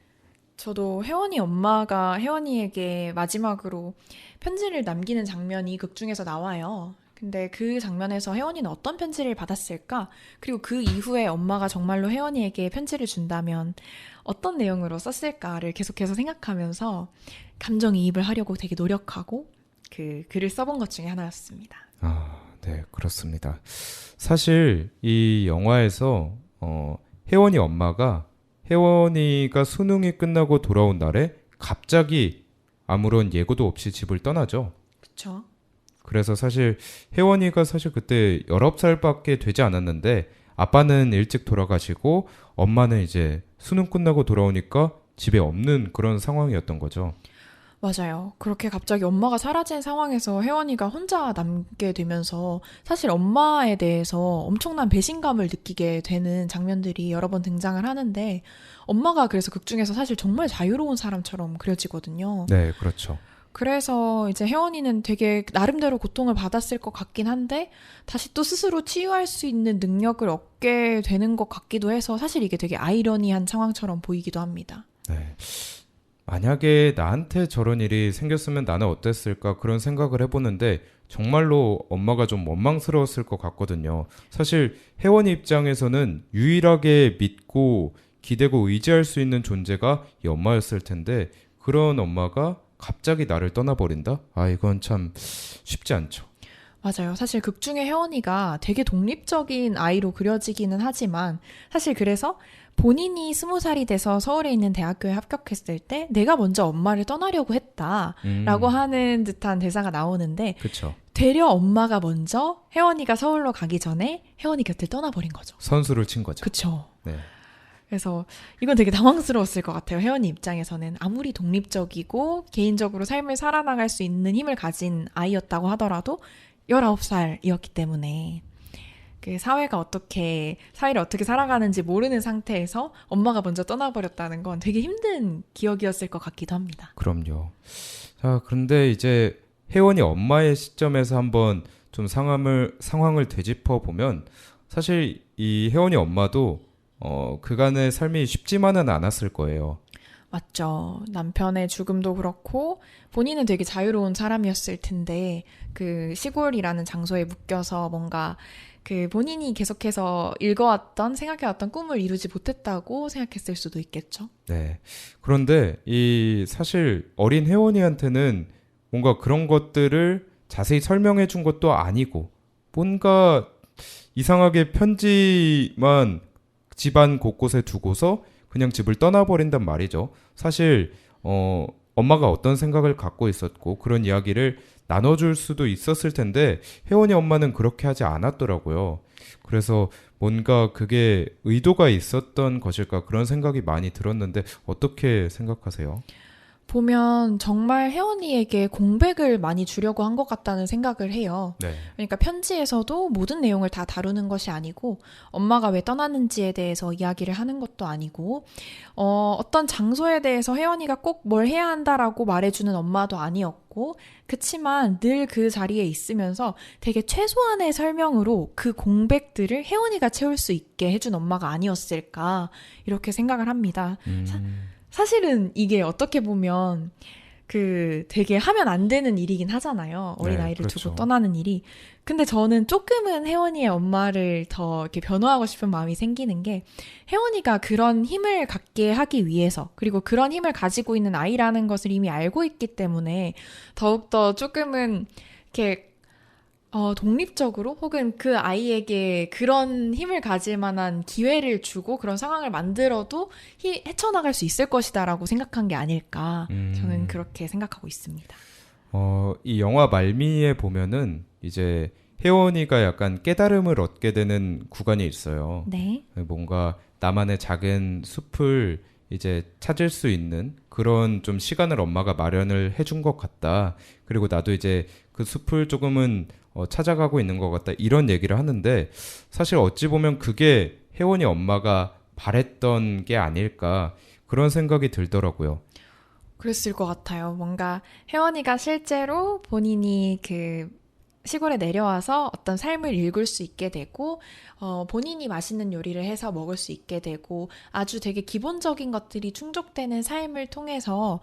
저도 혜원이 엄마가 혜원이에게 마지막으로 편지를 남기는 장면이 극 중에서 나와요. 근데 그 장면에서 혜원이는 어떤 편지를 받았을까? 그리고 그 이후에 엄마가 정말로 혜원이에게 편지를 준다면 어떤 내용으로 썼을까를 계속해서 생각하면서 감정이입을 하려고 되게 노력하고 그 글을 써본 것 중에 하나였습니다. 네, 그렇습니다. 사실 이 영화에서 혜원이 엄마가 혜원이가 수능이 끝나고 돌아온 날에 갑자기 아무런 예고도 없이 집을 떠나죠. 그쵸? 그래서 사실 혜원이가 사실 그때 19살밖에 되지 않았는데 아빠는 일찍 돌아가시고 엄마는 이제 수능 끝나고 돌아오니까 집에 없는 그런 상황이었던 거죠. 맞아요. 그렇게 갑자기 엄마가 사라진 상황에서 혜원이가 혼자 남게 되면서 사실 엄마에 대해서 엄청난 배신감을 느끼게 되는 장면들이 여러 번 등장을 하는데 엄마가 그래서 극 중에서 사실 정말 자유로운 사람처럼 그려지거든요. 네, 그렇죠. 그래서 이제 혜원이는 되게 나름대로 고통을 받았을 것 같긴 한데 다시 또 스스로 치유할 수 있는 능력을 얻게 되는 것 같기도 해서 사실 이게 되게 아이러니한 상황처럼 보이기도 합니다. 네. 만약에 나한테 저런 일이 생겼으면 나는 어땠을까 그런 생각을 해보는데 정말로 엄마가 좀 원망스러웠을 것 같거든요. 사실 혜원이 입장에서는 유일하게 믿고 기대고 의지할 수 있는 존재가 이 엄마였을 텐데 그런 엄마가 갑자기 나를 떠나버린다? 아, 이건 참 쉽지 않죠. 맞아요. 사실 극 중에 혜원이가 되게 독립적인 아이로 그려지기는 하지만 사실 그래서 본인이 20살이 돼서 서울에 있는 대학교에 합격했을 때 내가 먼저 엄마를 떠나려고 했다라고 하는 듯한 대사가 나오는데 그쵸. 되려 엄마가 먼저 혜원이가 서울로 가기 전에 혜원이 곁을 떠나버린 거죠. 선수를 친 거죠. 그쵸. 네. 그래서 이건 되게 당황스러웠을 것 같아요. 혜원이 입장에서는 아무리 독립적이고 개인적으로 삶을 살아나갈 수 있는 힘을 가진 아이였다고 하더라도 19살이었기 때문에 그 사회를 어떻게 살아가는지 모르는 상태에서 엄마가 먼저 떠나버렸다는 건 되게 힘든 기억이었을 것 같기도 합니다. 그럼요. 자, 그런데 이제 혜원이 엄마의 시점에서 한번 좀 상황을 되짚어 보면 사실 이 혜원이 엄마도 그간의 삶이 쉽지만은 않았을 거예요. 맞죠. 남편의 죽음도 그렇고 본인은 되게 자유로운 사람이었을 텐데 그 시골이라는 장소에 묶여서 뭔가 그 본인이 계속해서 읽어왔던 생각해왔던 꿈을 이루지 못했다고 생각했을 수도 있겠죠. 네. 그런데 이 사실 어린 혜원이한테는 뭔가 그런 것들을 자세히 설명해 준 것도 아니고 뭔가 이상하게 편지만 집안 곳곳에 두고서 그냥 집을 떠나버린단 말이죠. 사실 엄마가 어떤 생각을 갖고 있었고 그런 이야기를 나눠줄 수도 있었을 텐데 혜원이 엄마는 그렇게 하지 않았더라고요. 그래서 뭔가 그게 의도가 있었던 것일까 그런 생각이 많이 들었는데 어떻게 생각하세요? 보면 정말 혜원이에게 공백을 많이 주려고 한 것 같다는 생각을 해요. 네. 그러니까 편지에서도 모든 내용을 다 다루는 것이 아니고 엄마가 왜 떠났는지에 대해서 이야기를 하는 것도 아니고 어떤 장소에 대해서 혜원이가 꼭 뭘 해야 한다라고 말해주는 엄마도 아니었고 그치만 늘 그 자리에 있으면서 되게 최소한의 설명으로 그 공백들을 혜원이가 채울 수 있게 해준 엄마가 아니었을까 이렇게 생각을 합니다. 사실은 이게 어떻게 보면 그 되게 하면 안 되는 일이긴 하잖아요. 어린아이를 그렇죠. 두고 떠나는 일이. 근데 저는 조금은 혜원이의 엄마를 더 이렇게 변호하고 싶은 마음이 생기는 게 혜원이가 그런 힘을 갖게 하기 위해서 그리고 그런 힘을 가지고 있는 아이라는 것을 이미 알고 있기 때문에 더욱더 조금은 이렇게 독립적으로 혹은 그 아이에게 그런 힘을 가질 만한 기회를 주고 그런 상황을 만들어도 헤쳐나갈 수 있을 것이다라고 생각한 게 아닐까 저는 그렇게 생각하고 있습니다. 이 영화 말미에 보면은 이제 혜원이가 약간 깨달음을 얻게 되는 구간이 있어요. 네. 뭔가 나만의 작은 숲을 이제 찾을 수 있는 그런 좀 시간을 엄마가 마련을 해준 것 같다. 그리고 나도 이제 그 숲을 조금은 찾아가고 있는 것 같다. 이런 얘기를 하는데 사실 어찌 보면 그게 혜원이 엄마가 바랬던 게 아닐까 그런 생각이 들더라고요. 그랬을 것 같아요. 뭔가 혜원이가 실제로 본인이 그 시골에 내려와서 어떤 삶을 읽을 수 있게 되고 본인이 맛있는 요리를 해서 먹을 수 있게 되고 아주 되게 기본적인 것들이 충족되는 삶을 통해서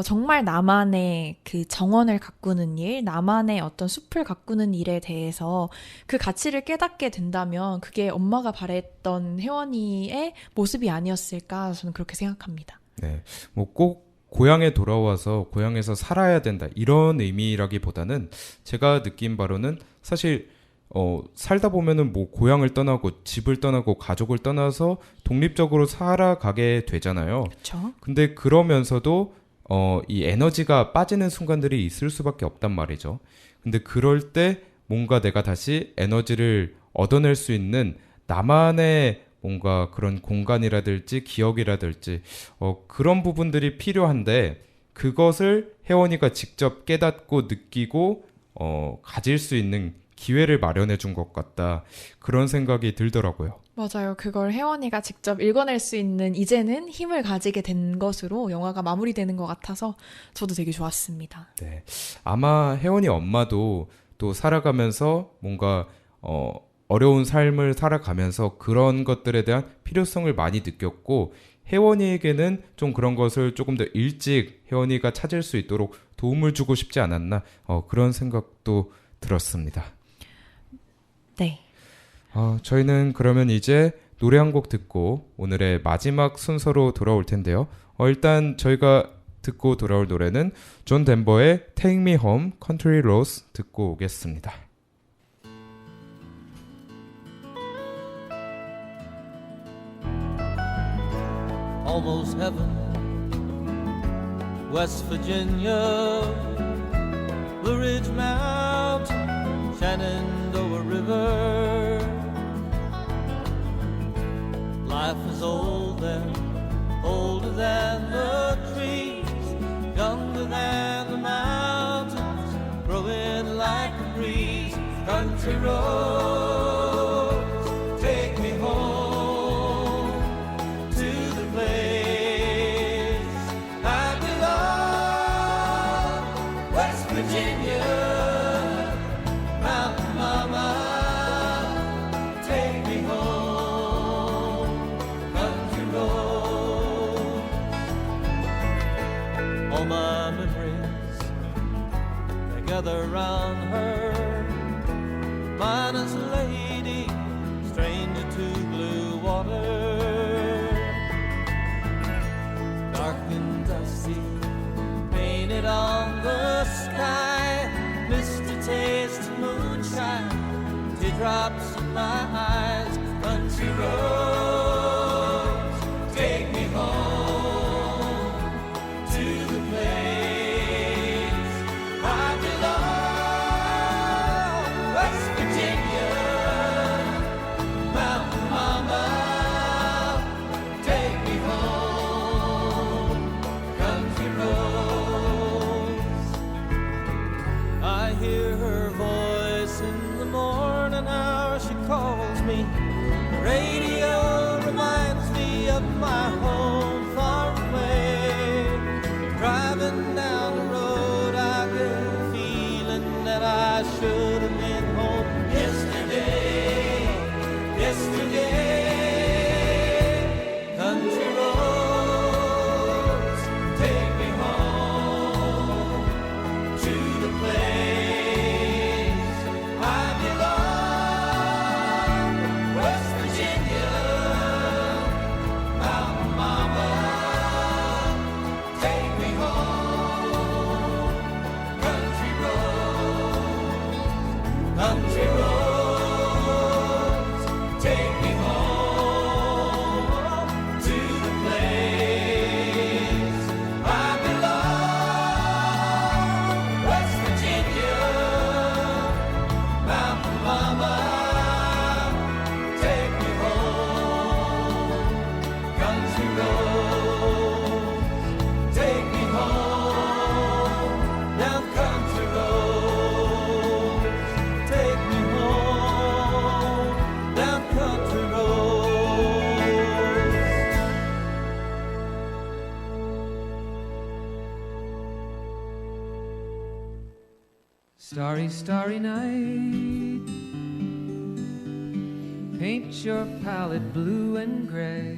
정말 나만의 그 정원을 가꾸는 일, 나만의 어떤 숲을 가꾸는 일에 대해서 그 가치를 깨닫게 된다면 그게 엄마가 바랬던 혜원이의 모습이 아니었을까 저는 그렇게 생각합니다. 네, 뭐 꼭 고향에 돌아와서 고향에서 살아야 된다 이런 의미라기보다는 제가 느낀 바로는 사실 살다 보면은 뭐 고향을 떠나고 집을 떠나고 가족을 떠나서 독립적으로 살아가게 되잖아요. 그렇죠. 근데 그러면서도 이 에너지가 빠지는 순간들이 있을 수밖에 없단 말이죠. 근데 그럴 때 뭔가 내가 다시 에너지를 얻어낼 수 있는 나만의 뭔가 그런 공간이라든지 기억이라든지 그런 부분들이 필요한데 그것을 혜원이가 직접 깨닫고 느끼고 가질 수 있는 기회를 마련해 준 것 같다. 그런 생각이 들더라고요. 맞아요. 그걸 혜원이가 직접 읽어낼 수 있는 이제는 힘을 가지게 된 것으로 영화가 마무리되는 것 같아서 저도 되게 좋았습니다. 네. 아마 혜원이 엄마도 또 살아가면서 뭔가 어려운 삶을 살아가면서 그런 것들에 대한 필요성을 많이 느꼈고 혜원이에게는 좀 그런 것을 조금 더 일찍 혜원이가 찾을 수 있도록 도움을 주고 싶지 않았나 그런 생각도 들었습니다. 네. 저희는 그러면 이제 노래 한 곡 듣고 오늘의 마지막 순서로 돌아올 텐데요. 일단 저희가 듣고 돌아올 노래는 존 덴버의 Take Me Home, Country Roads 듣고 오겠습니다. Almost heaven, West Virginia, Blue Ridge Mountain, Shenandoah River. Life is old there, older than the trees, younger than the mountains, growing like a breeze. Country roads, take me home to the place I belong. West Virginia, Mountain Mama, take me home. Country road, all my memories they gather round her. Minus a lady, stranger to blue water, dark and dusty, painted on the sky. Misty taste of moonshine, teardrops in my eyes. Country roads, take me home to the place I belong. West Virginia, Mountain Mama, take me home. Country roads, I hear her voice in the morning hour. She calls me. Radio reminds me of my home far away. Driving down the road, I get a feeling that I should have been home yesterday. Yesterday, country roads, take me home to the place I belong. West Virginia, Mountain Mama, take me home. Country roads, country roads, take me home to the place I belong. West Virginia, Mountain Mama, take me home. Country roads, take me home. Down country roads, take me home. Down country roads. Starry, starry night. Paint your palette blue and gray.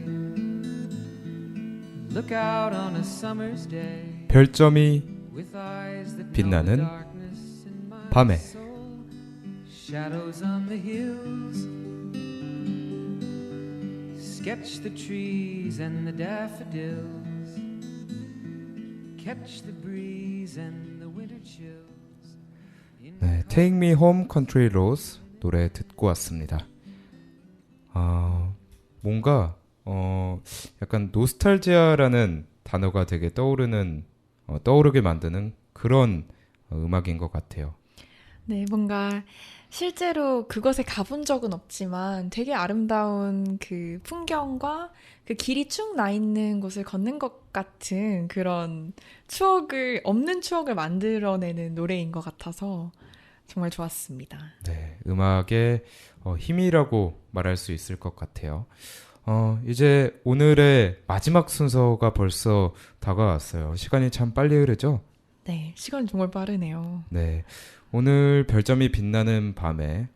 Look out on a summer's day. 별점이 With eyes that know 빛나는 the darkness in my 밤에. soul. Shadows on the hills. Sketch the trees and the daffodils. Catch the breeze and the winter chills. 네, Take Me Home, Country Roads 노래 듣고 왔습니다. 뭔가 약간 노스탈지아라는 단어가 되게 떠오르게 만드는 그런 음악인 것 같아요. 네, 뭔가 실제로 그곳에 가본 적은 없지만 되게 아름다운 그 풍경과 그 길이 쭉 나 있는 곳을 걷는 것 같은 그런 없는 추억을 만들어내는 노래인 것 같아서 정말 좋았습니다. 네, 음악의 힘이라고 말할 수 있을 것 같아요. 이제 오늘의 마지막 순서가 벌써 다가왔어요. 시간이 참 빨리 흐르죠? 네, 시간이 정말 빠르네요. 네. 오늘 별점이 빛나는 밤에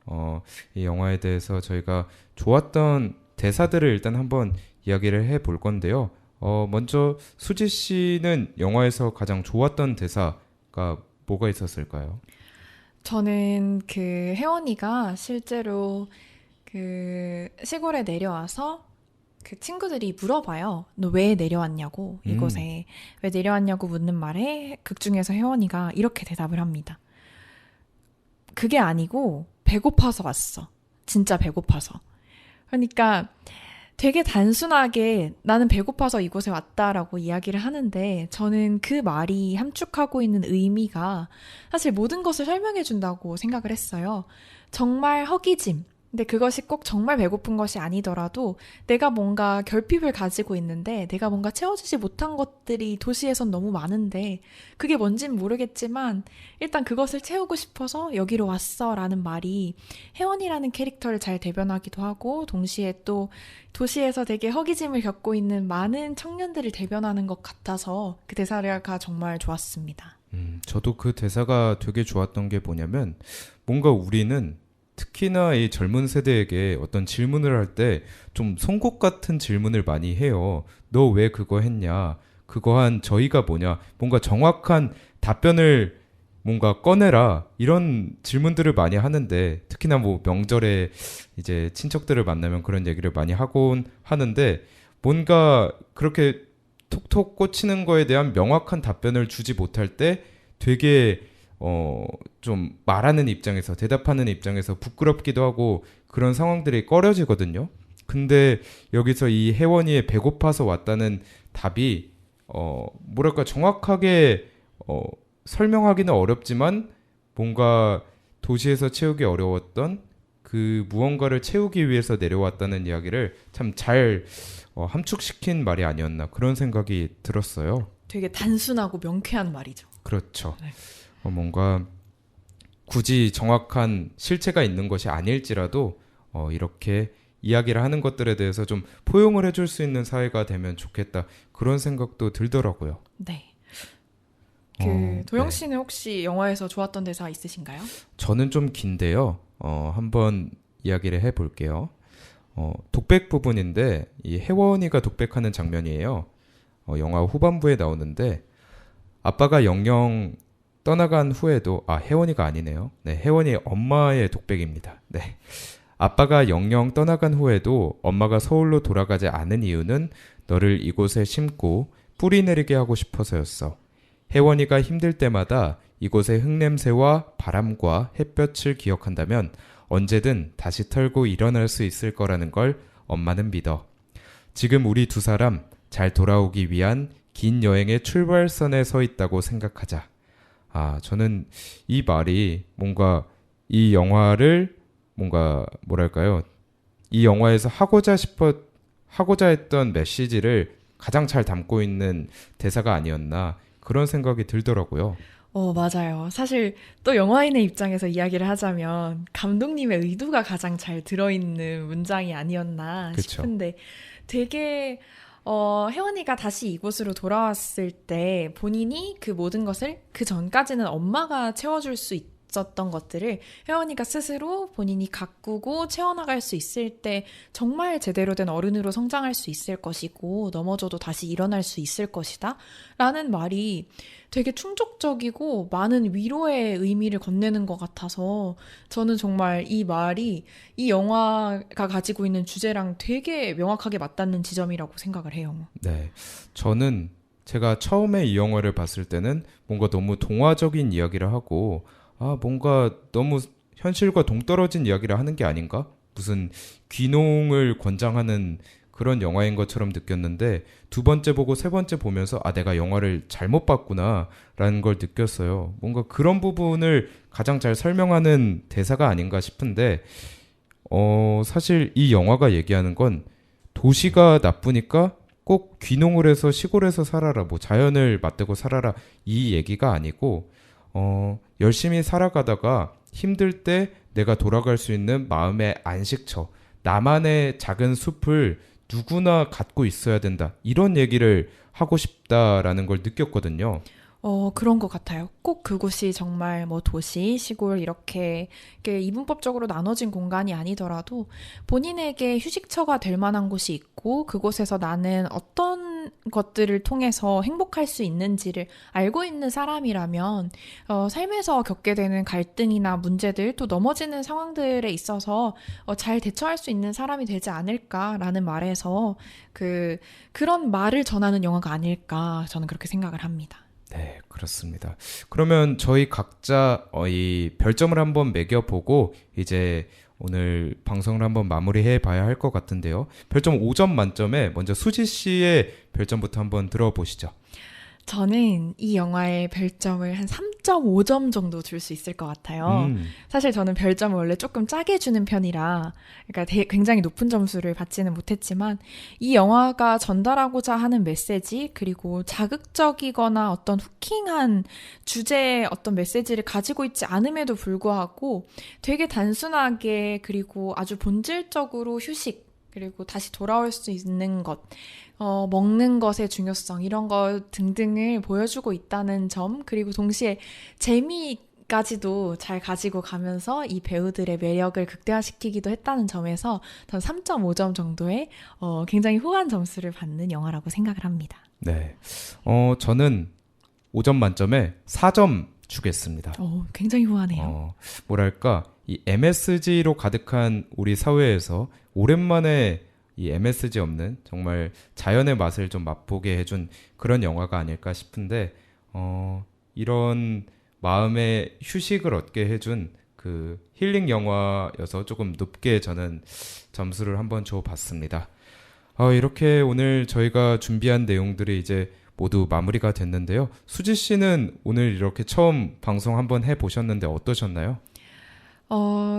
이 영화에 대해서 저희가 좋았던 대사들을 일단 한번 이야기를 해볼 건데요. 먼저 수지 씨는 영화에서 가장 좋았던 대사가 뭐가 있었을까요? 저는 그 혜원이가 실제로 그 시골에 내려와서 그 친구들이 물어봐요. 너 왜 내려왔냐고, 이곳에. 왜 내려왔냐고 묻는 말에 극 중에서 혜원이가 이렇게 대답을 합니다. 그게 아니고 배고파서 왔어. 진짜 배고파서. 그러니까 되게 단순하게 나는 배고파서 이곳에 왔다라고 이야기를 하는데 저는 그 말이 함축하고 있는 의미가 사실 모든 것을 설명해 준다고 생각을 했어요. 정말 허기짐. 근데 그것이 꼭 정말 배고픈 것이 아니더라도 내가 뭔가 결핍을 가지고 있는데 내가 뭔가 채워주지 못한 것들이 도시에선 너무 많은데 그게 뭔진 모르겠지만 일단 그것을 채우고 싶어서 여기로 왔어 라는 말이 혜원이라는 캐릭터를 잘 대변하기도 하고 동시에 또 도시에서 되게 허기짐을 겪고 있는 많은 청년들을 대변하는 것 같아서 그 대사가 정말 좋았습니다. 저도 그 대사가 되게 좋았던 게 뭐냐면 뭔가 우리는 특히나 이 젊은 세대에게 어떤 질문을 할 때 좀 송곳 같은 질문을 많이 해요. 너 왜 그거 했냐? 그거 한 저희가 뭐냐? 뭔가 정확한 답변을 뭔가 꺼내라. 이런 질문들을 많이 하는데 특히나 뭐 명절에 이제 친척들을 만나면 그런 얘기를 많이 하곤 하는데 뭔가 그렇게 톡톡 꽂히는 거에 대한 명확한 답변을 주지 못할 때 되게 좀 말하는 입장에서 대답하는 입장에서 부끄럽기도 하고 그런 상황들이 꺼려지거든요. 근데 여기서 이 혜원이의 배고파서 왔다는 답이 뭐랄까 정확하게 설명하기는 어렵지만 뭔가 도시에서 채우기 어려웠던 그 무언가를 채우기 위해서 내려왔다는 이야기를 참 잘 함축시킨 말이 아니었나 그런 생각이 들었어요. 되게 단순하고 명쾌한 말이죠. 그렇죠. 네. 뭔가 굳이 정확한 실체가 있는 것이 아닐지라도 이렇게 이야기를 하는 것들에 대해서 좀 포용을 해줄 수 있는 사회가 되면 좋겠다 그런 생각도 들더라고요. 네. 네. 도영 씨는 혹시 영화에서 좋았던 대사 있으신가요? 저는 좀 긴데요. 한번 이야기를 해볼게요. 독백 부분인데 이 혜원이가 독백하는 장면이에요. 영화 후반부에 나오는데 아빠가 영영 떠나간 후에도 혜원이가 아니네요. 네, 혜원이의 엄마의 독백입니다. 네. 아빠가 영영 떠나간 후에도 엄마가 서울로 돌아가지 않은 이유는 너를 이곳에 심고 뿌리 내리게 하고 싶어서였어. 혜원이가 힘들 때마다 이곳의 흙냄새와 바람과 햇볕을 기억한다면 언제든 다시 털고 일어날 수 있을 거라는 걸 엄마는 믿어. 지금 우리 두 사람 잘 돌아오기 위한 긴 여행의 출발선에 서 있다고 생각하자. 저는 이 말이 뭔가 이 영화를 뭔가 뭐랄까요? 이 영화에서 하고자 했던 메시지를 가장 잘 담고 있는 대사가 아니었나 그런 생각이 들더라고요. 맞아요. 사실 또 영화인의 입장에서 이야기를 하자면 감독님의 의도가 가장 잘 들어있는 문장이 아니었나 그쵸. 싶은데 되게 혜원이가 다시 이곳으로 돌아왔을 때 본인이 그 모든 것을 그 전까지는 엄마가 채워줄 수 있었던 것들을 혜원이가 스스로 본인이 가꾸고 채워나갈 수 있을 때 정말 제대로 된 어른으로 성장할 수 있을 것이고 넘어져도 다시 일어날 수 있을 것이다 라는 말이 되게 충족적이고 많은 위로의 의미를 건네는 것 같아서 저는 정말 이 말이 이 영화가 가지고 있는 주제랑 되게 명확하게 맞닿는 지점이라고 생각을 해요. 네. 저는 제가 처음에 이 영화를 봤을 때는 뭔가 너무 동화적인 이야기를 하고 뭔가 너무 현실과 동떨어진 이야기를 하는 게 아닌가? 무슨 귀농을 권장하는 그런 영화인 것처럼 느꼈는데 두 번째 보고 세 번째 보면서 내가 영화를 잘못 봤구나 라는 걸 느꼈어요. 뭔가 그런 부분을 가장 잘 설명하는 대사가 아닌가 싶은데 사실 이 영화가 얘기하는 건 도시가 나쁘니까 꼭 귀농을 해서 시골에서 살아라, 뭐 자연을 맞대고 살아라 이 얘기가 아니고 열심히 살아가다가 힘들 때 내가 돌아갈 수 있는 마음의 안식처, 나만의 작은 숲을 누구나 갖고 있어야 된다. 이런 얘기를 하고 싶다라는 걸 느꼈거든요. 그런 것 같아요. 꼭 그곳이 정말 뭐 도시, 시골 이렇게 이분법적으로 나눠진 공간이 아니더라도 본인에게 휴식처가 될 만한 곳이 있고 그곳에서 나는 어떤 것들을 통해서 행복할 수 있는지를 알고 있는 사람이라면 삶에서 겪게 되는 갈등이나 문제들 또 넘어지는 상황들에 있어서 잘 대처할 수 있는 사람이 되지 않을까라는 말에서 그런 말을 전하는 영화가 아닐까 저는 그렇게 생각을 합니다. 네, 그렇습니다. 그러면 저희 각자 이 별점을 한번 매겨보고 이제 오늘 방송을 한번 마무리해 봐야 할 것 같은데요. 별점 5점 만점에 먼저 수지 씨의 별점부터 한번 들어보시죠. 저는 이 영화의 별점을 한 3.5점 정도 줄 수 있을 것 같아요. 사실 저는 별점을 원래 조금 짜게 주는 편이라 그러니까 굉장히 높은 점수를 받지는 못했지만 이 영화가 전달하고자 하는 메시지 그리고 자극적이거나 어떤 후킹한 주제의 어떤 메시지를 가지고 있지 않음에도 불구하고 되게 단순하게 그리고 아주 본질적으로 휴식 그리고 다시 돌아올 수 있는 것 먹는 것의 중요성 이런 것 등등을 보여주고 있다는 점 그리고 동시에 재미까지도 잘 가지고 가면서 이 배우들의 매력을 극대화시키기도 했다는 점에서 전 3.5점 정도의 굉장히 후한 점수를 받는 영화라고 생각을 합니다. 네, 저는 5점 만점에 4점 주겠습니다. 굉장히 후하네요. 뭐랄까 이 MSG로 가득한 우리 사회에서 오랜만에 이 MSG 없는 정말 자연의 맛을 좀 맛보게 해준 그런 영화가 아닐까 싶은데 이런 마음의 휴식을 얻게 해준 그 힐링 영화여서 조금 높게 저는 점수를 한번 줘봤습니다. 이렇게 오늘 저희가 준비한 내용들이 이제 모두 마무리가 됐는데요. 수지 씨는 오늘 이렇게 처음 방송 한번 해보셨는데 어떠셨나요?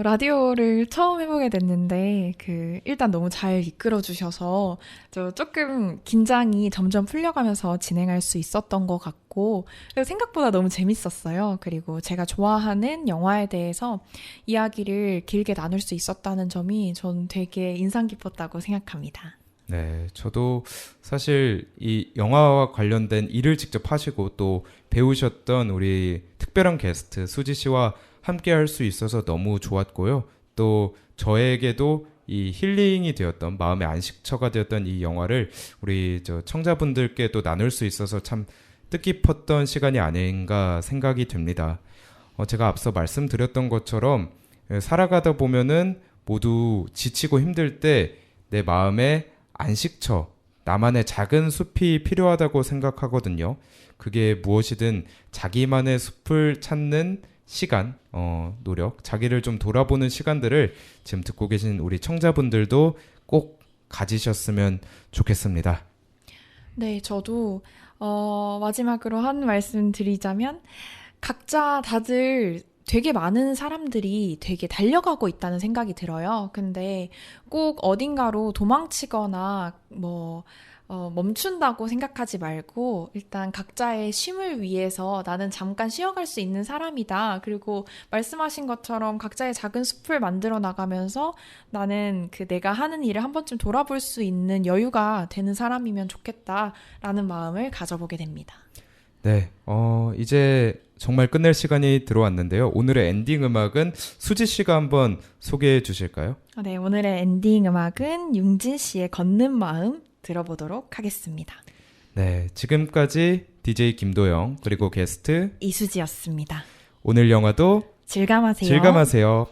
라디오를 처음 해보게 됐는데, 일단 너무 잘 이끌어 주셔서, 저 조금 긴장이 점점 풀려가면서 진행할 수 있었던 것 같고, 그리고 생각보다 너무 재밌었어요. 그리고 제가 좋아하는 영화에 대해서 이야기를 길게 나눌 수 있었다는 점이 전 되게 인상 깊었다고 생각합니다. 네, 저도 사실 이 영화와 관련된 일을 직접 하시고 또 배우셨던 우리 특별한 게스트 수지 씨와 함께 할 수 있어서 너무 좋았고요. 또 저에게도 이 힐링이 되었던 마음의 안식처가 되었던 이 영화를 우리 청자분들께 또 나눌 수 있어서 참 뜻깊었던 시간이 아닌가 생각이 됩니다. 제가 앞서 말씀드렸던 것처럼 살아가다 보면은 모두 지치고 힘들 때 내 마음의 안식처, 나만의 작은 숲이 필요하다고 생각하거든요. 그게 무엇이든 자기만의 숲을 찾는 시간, 노력, 자기를 좀 돌아보는 시간들을 지금 듣고 계신 우리 청자분들도 꼭 가지셨으면 좋겠습니다. 네, 저도 마지막으로 한 말씀 드리자면 각자 다들 되게 많은 사람들이 되게 달려가고 있다는 생각이 들어요. 근데 꼭 어딘가로 도망치거나 멈춘다고 생각하지 말고 일단 각자의 쉼을 위해서 나는 잠깐 쉬어갈 수 있는 사람이다. 그리고 말씀하신 것처럼 각자의 작은 숲을 만들어 나가면서 나는 내가 하는 일을 한 번쯤 돌아볼 수 있는 여유가 되는 사람이면 좋겠다라는 마음을 가져보게 됩니다. 네, 이제 정말 끝낼 시간이 들어왔는데요. 오늘의 엔딩 음악은 수지 씨가 한번 소개해 주실까요? 네, 오늘의 엔딩 음악은 융진 씨의 걷는 마음 들어보도록 하겠습니다. 네, 지금까지 DJ 김도영 그리고 게스트 이수지였습니다. 오늘 영화도 즐감하세요. 즐감하세요.